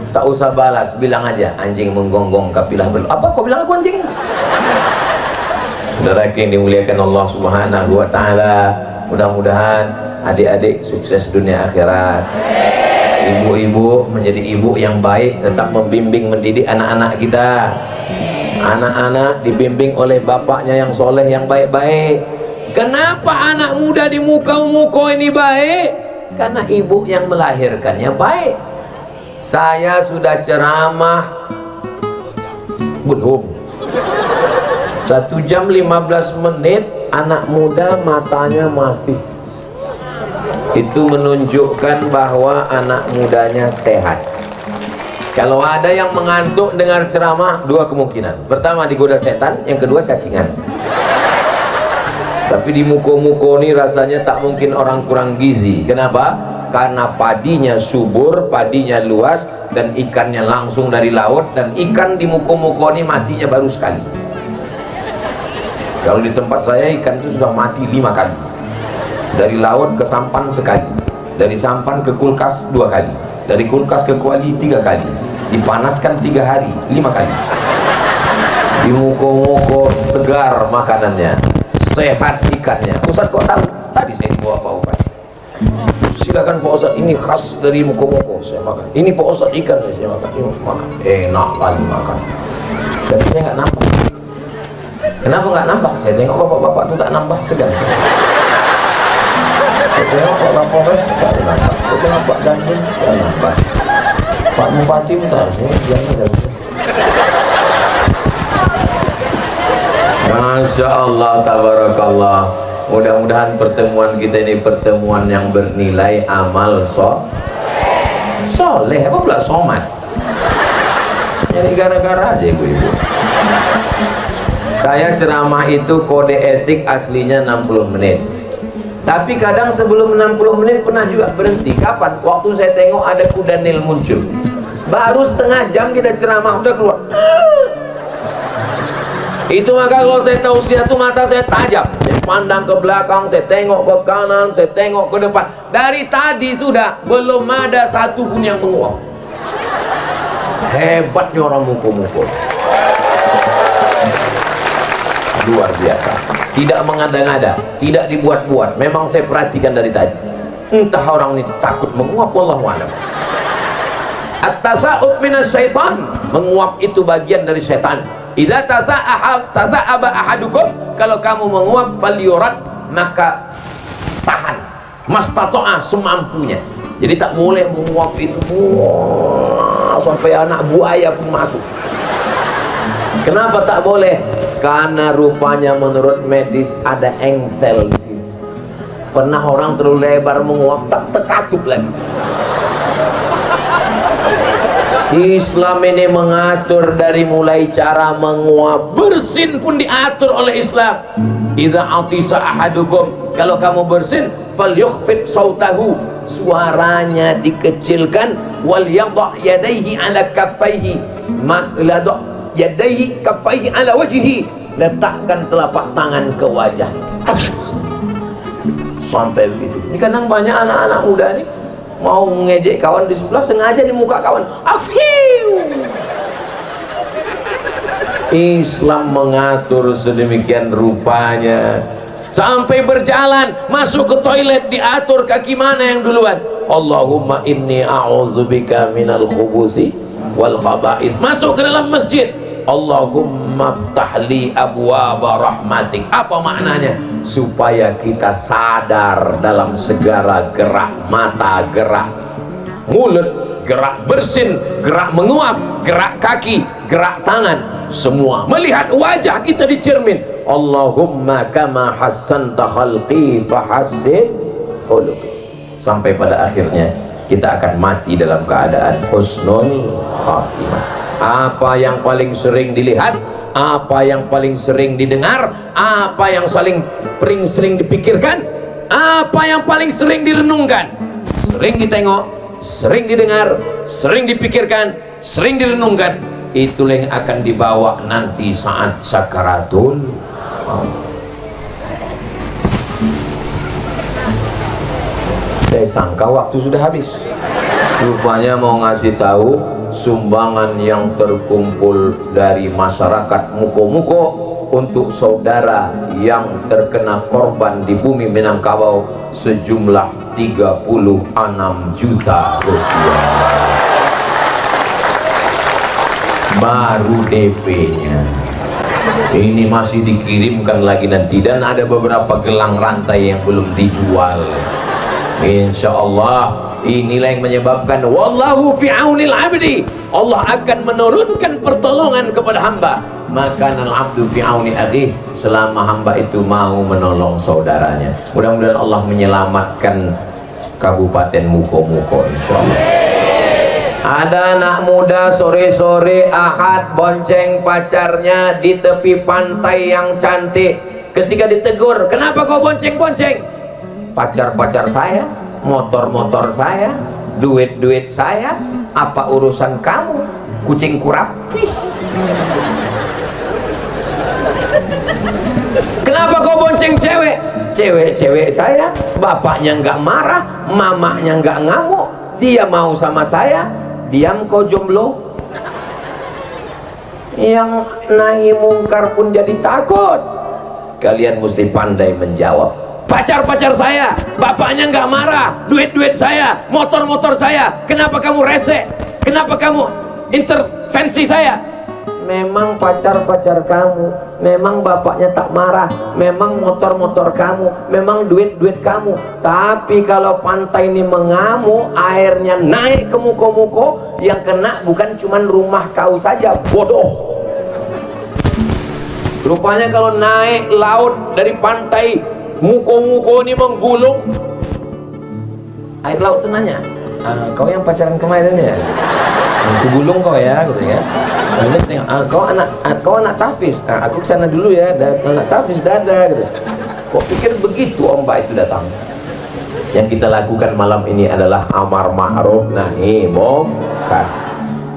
Tak usah balas, bilang aja anjing menggonggong kafilah berlalu. Apa kau bilang aku anjing? Saudara yang dimuliakan Allah Subhanahu wa taala, mudah-mudahan adik-adik sukses dunia akhirat. Ibu-ibu menjadi ibu yang baik, tetap membimbing mendidik anak-anak kita. Anak-anak dibimbing oleh bapaknya yang soleh, yang baik-baik. Kenapa anak muda di muka-muka ini baik? Karena ibu yang melahirkannya baik. Saya sudah ceramah belum 1 jam 15 menit, anak muda matanya masih. Itu menunjukkan bahwa anak mudanya sehat. Kalau ada yang mengantuk dengar ceramah, 2 kemungkinan. Pertama digoda setan, yang kedua cacingan. Tapi di muko-muko ini rasanya tak mungkin orang kurang gizi. Kenapa? Karena padinya subur, padinya luas, dan ikannya langsung dari laut. Dan ikan di muko-muko ini matinya baru sekali. Kalau di tempat saya ikan itu sudah mati 5 kali. Dari laut ke sampan sekali, dari sampan ke kulkas 2 kali, dari kulkas ke kuali 3 kali, dipanaskan 3 hari 5 kali. Di muko-muko segar makanannya, sehat ikannya. Ustaz kok tahu? Tadi saya dibawa Pak Ustaz. Silakan Pak Ustaz, ini khas dari muko-muko, saya makan. Ini Pak Ustaz ikan, saya makan. Ini makan. Enak kali makan. Tapi saya nggak nambah. Kenapa nggak nambah? Saya tengok bapak-bapak itu tak nambah, segan. Saya tengok Pak Kapolres tak nambah. Saya tengok Pak Dandim tak nambah. Pak Bupati pun tak. Jangan. Masya Allah, tabarakallah. Mudah-mudahan pertemuan kita ini pertemuan yang bernilai amal soleh. Apa pula somat? Jadi gara-gara aja ibu-ibu. Saya ceramah itu kode etik aslinya 60 menit. Tapi kadang sebelum 60 menit pernah juga berhenti. Kapan? Waktu saya tengok ada kuda nil muncul. Baru setengah jam kita ceramah udah keluar. Itu maka kalau saya tausiah itu mata saya tajam. Saya pandang ke belakang, saya tengok ke kanan, saya tengok ke depan. Dari tadi sudah belum ada satu pun yang menguap. Hebatnya orang muko-muko. Luar biasa. Tidak mengada-ngada, tidak dibuat-buat. Memang saya perhatikan dari tadi. Entah orang ini takut menguap, wallahu a'lam. At-tasa'ub minas syaitan. Menguap itu bagian dari setan. idza tasa'aba ahadukum, kalau kamu menguap falyurad, maka tahan mastata'a, semampunya. Jadi tak boleh menguap itu sampai anak buaya pun masuk. Kenapa tak boleh? Karena rupanya menurut medis ada engsel di sini. Pernah orang terlalu lebar menguap, tak terkatup lagi. Islam ini mengatur dari mulai cara menguap, bersin pun diatur oleh Islam. Idza atisa ahadukum, kalau kamu bersin, falyukhfid sautahu, suaranya dikecilkan, wal yadha yadayhi ala kaffaihi, yadha yadayhi kaffaihi ala wajhihi, letakkan telapak tangan ke wajah. Sampai begitu. Ini kadang banyak anak-anak muda nih mau ngejek kawan di sebelah, sengaja di muka kawan. Afiu. Islam mengatur sedemikian rupanya. Sampai berjalan, masuk ke toilet, diatur kaki mana yang duluan. Allahumma inni a'udzubika minal khubusi wal khaba'is. Masuk ke dalam masjid, Allahumma ftahli abwaaba rahmatik. Apa maknanya? Supaya kita sadar dalam segala gerak mata, gerak mulut, gerak bersin, gerak menguap, gerak kaki, gerak tangan, semua melihat wajah kita di cermin. Allahumma kama hassanta khalqi fahassin khuluqi. Sampai pada akhirnya kita akan mati dalam keadaan husnul khatimah. Apa yang paling sering dilihat, apa yang paling sering didengar, apa yang sering dipikirkan, apa yang paling sering direnungkan, sering ditengok, sering didengar, sering dipikirkan, sering direnungkan, itulah yang akan dibawa nanti saat sakaratul maut. Saya sangka waktu sudah habis, rupanya mau ngasih tahu sumbangan yang terkumpul dari masyarakat Muko-Muko untuk saudara yang terkena korban di bumi Minangkabau sejumlah 36 juta rupiah. Baru DP-nya. Ini masih dikirimkan lagi nanti, dan ada beberapa gelang rantai yang belum dijual. Insya Allah inilah yang menyebabkan wallahu fi aunil abdi, Allah akan menurunkan pertolongan kepada hamba. Maka al abdu fi auni akhi, selama hamba itu mau menolong saudaranya. Mudah-mudahan Allah menyelamatkan Kabupaten Muko-Muko insyaallah. Ada anak muda sore-sore Ahad bonceng pacarnya di tepi pantai yang cantik. Ketika ditegur, kenapa kau bonceng-bonceng? Pacar-pacar saya, motor-motor saya, duit-duit saya, apa urusan kamu? Kucing kurapi. Kenapa kau bonceng cewek? Cewek-cewek saya, bapaknya nggak marah, mamanya nggak ngamuk, dia mau sama saya, diam kau jomblo. Yang nahi mungkar pun jadi takut. Kalian mesti pandai menjawab. Pacar-pacar saya, bapaknya nggak marah, duit-duit saya, motor-motor saya, kenapa kamu rese? Kenapa kamu intervensi saya? Memang pacar-pacar kamu, memang bapaknya tak marah, memang motor-motor kamu, memang duit-duit kamu. Tapi kalau pantai ini mengamuk, airnya naik ke Muko-Muko, yang kena bukan cuman rumah kau saja, bodoh. Rupanya kalau naik laut dari pantai Muko-Muko ini menggulung, air laut tuh nanya, kau yang pacaran kemarin ya? Aku gulung kau ya, gitu ya. Bisa tengok, kau anak Tafiz, aku kesana dulu ya, anak Tafiz dada, gitu. Kok pikir begitu ombak itu datang? Yang kita lakukan malam ini adalah amar ma'ruf nahi munkar.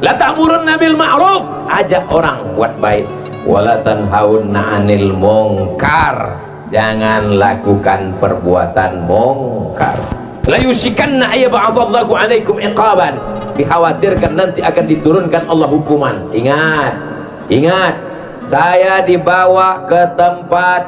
La ta'murunna bil ma'ruf, ajak orang buat baik, wala tanhaunna 'anil munkar, jangan lakukan perbuatan mungkar. La yusikanna ayyab'atsallahu 'alaikum iqaban, dikhawatirkan nanti akan diturunkan Allah hukuman. Ingat, ingat, saya dibawa ke tempat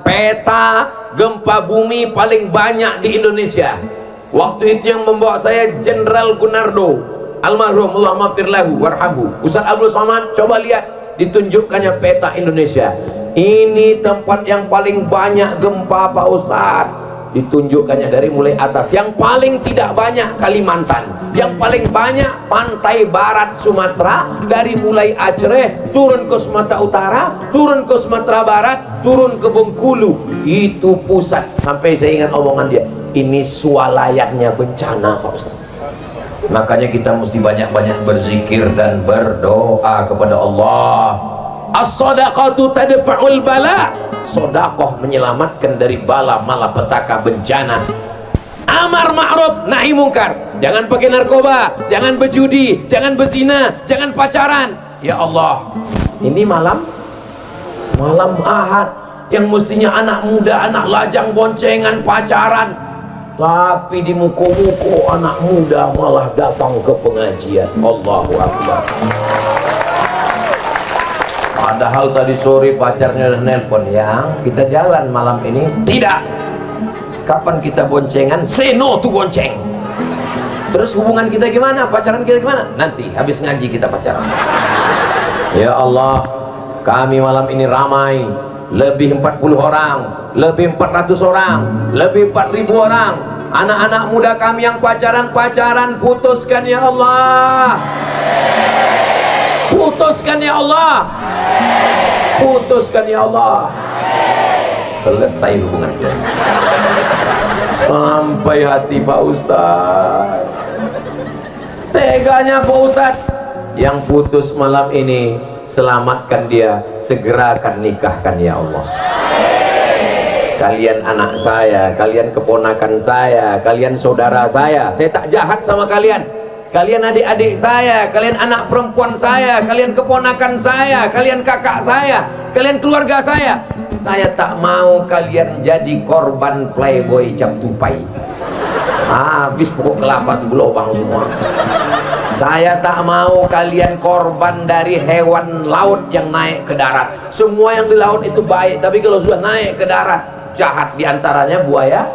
peta gempa bumi paling banyak di Indonesia. Waktu itu yang membawa saya Jenderal Gunardo almarhum, Allah maghfir lahu warhamhu. Ustaz Abdul Somad, coba lihat ditunjukkannya peta Indonesia. Ini tempat yang paling banyak gempa Pak Ustadz, ditunjukkannya dari mulai atas. Yang paling tidak banyak Kalimantan, yang paling banyak pantai barat Sumatera, dari mulai Aceh turun ke Sumatera Utara, turun ke Sumatera Barat, turun ke Bengkulu. Itu pusat. Sampai saya ingat omongan dia, ini swalayatnya bencana Pak Ustaz. Makanya kita mesti banyak-banyak berzikir dan berdoa kepada Allah. As-sadaqatu tadfa'ul bala. Sedekah menyelamatkan dari bala malapetaka bencana. Amar ma'ruf nahi mungkar. Jangan pakai narkoba, jangan berjudi, jangan berzina, jangan pacaran. Ya Allah, ini malam Ahad yang mestinya anak muda, anak lajang boncengan pacaran, tapi di muko-muko anak muda malah datang ke pengajian. Allahu Akbar. Padahal tadi sore pacarnya udah nelpon, yang kita jalan malam ini. Tidak. Kapan kita boncengan? Say no to bonceng. Terus hubungan kita gimana? Pacaran kita gimana? Nanti habis ngaji kita pacaran. Ya Allah, kami malam ini ramai, lebih 40 orang, lebih 400 orang, lebih 4000 orang. Anak-anak muda kami yang pacaran, putuskan ya Allah. Putuskan ya Allah. Putuskan ya Allah. Selesai hubungan kita. Sampai hati Pak Ustaz. Teganya Pak Ustaz. Yang putus malam ini, selamatkan dia, segerakan nikahkan ya Allah. Kalian anak saya, kalian keponakan saya, kalian saudara saya tak jahat sama kalian. Kalian adik-adik saya, kalian anak perempuan saya, kalian keponakan saya, kalian kakak saya, kalian keluarga saya. Saya tak mau kalian jadi korban playboy cap tupai. Habis pokok kelapa tuh berlubang semua. Saya tak mau kalian korban dari hewan laut yang naik ke darat. Semua yang di laut itu baik, tapi kalau sudah naik ke darat, jahat. Diantaranya buaya.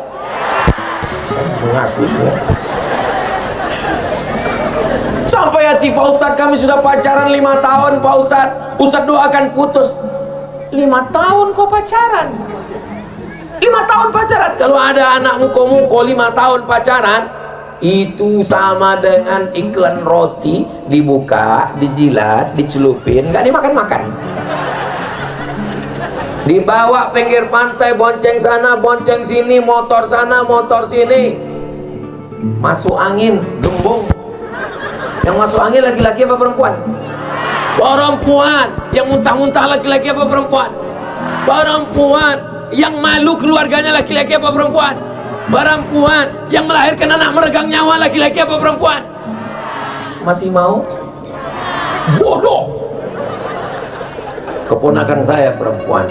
Mengaku semua. Sampai hati Pak Ustadz, kami sudah pacaran 5 tahun Pak Ustadz. Ustadz doakan putus. 5 tahun kok pacaran? 5 tahun pacaran? Kalau ada anak muko-muko 5 tahun pacaran, itu sama dengan iklan roti, dibuka, dijilat, dicelupin, nggak dimakan-makan. Dibawa pinggir pantai, bonceng sana, bonceng sini, motor sana, motor sini. Masuk angin, gembung. Yang masuk angin laki-laki apa perempuan? Perempuan. Yang muntah-muntah laki-laki apa perempuan? Perempuan. Yang malu keluarganya laki-laki apa perempuan? Perempuan. Yang melahirkan anak meregang nyawa laki-laki apa perempuan? Masih mau? Bodoh. Keponakan saya perempuan.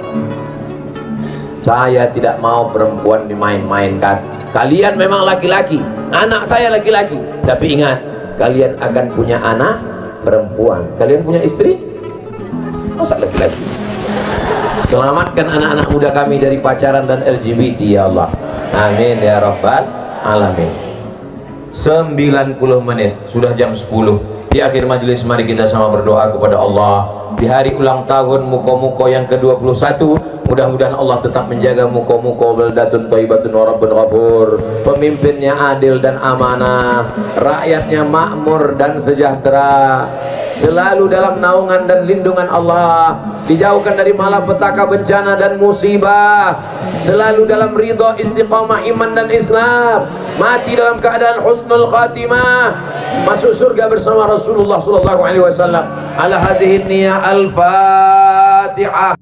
Saya tidak mau perempuan dimain-mainkan. Kalian memang laki-laki, anak saya laki-laki, tapi ingat, kalian akan punya anak perempuan. Kalian punya istri, masa laki-laki? Selamatkan anak-anak muda kami dari pacaran dan LGBT ya Allah. Amin ya Rabbal Alamin. 90 menit, sudah jam 10. Di akhir majelis mari kita sama berdoa kepada Allah. Di hari ulang tahun muko-muko yang ke-21, mudah-mudahan Allah tetap menjaga muko-muko baldatun thayyibatun wa rabbun ghafur. Pemimpinnya adil dan amanah, rakyatnya makmur dan sejahtera, selalu dalam naungan dan lindungan Allah, dijauhkan dari malapetaka, bencana dan musibah, selalu dalam ridha, istiqamah iman dan Islam, mati dalam keadaan husnul khatimah, masuk surga bersama Rasulullah sallallahu alaihi wasallam. Ala hadhihi niyah al-Fatihah.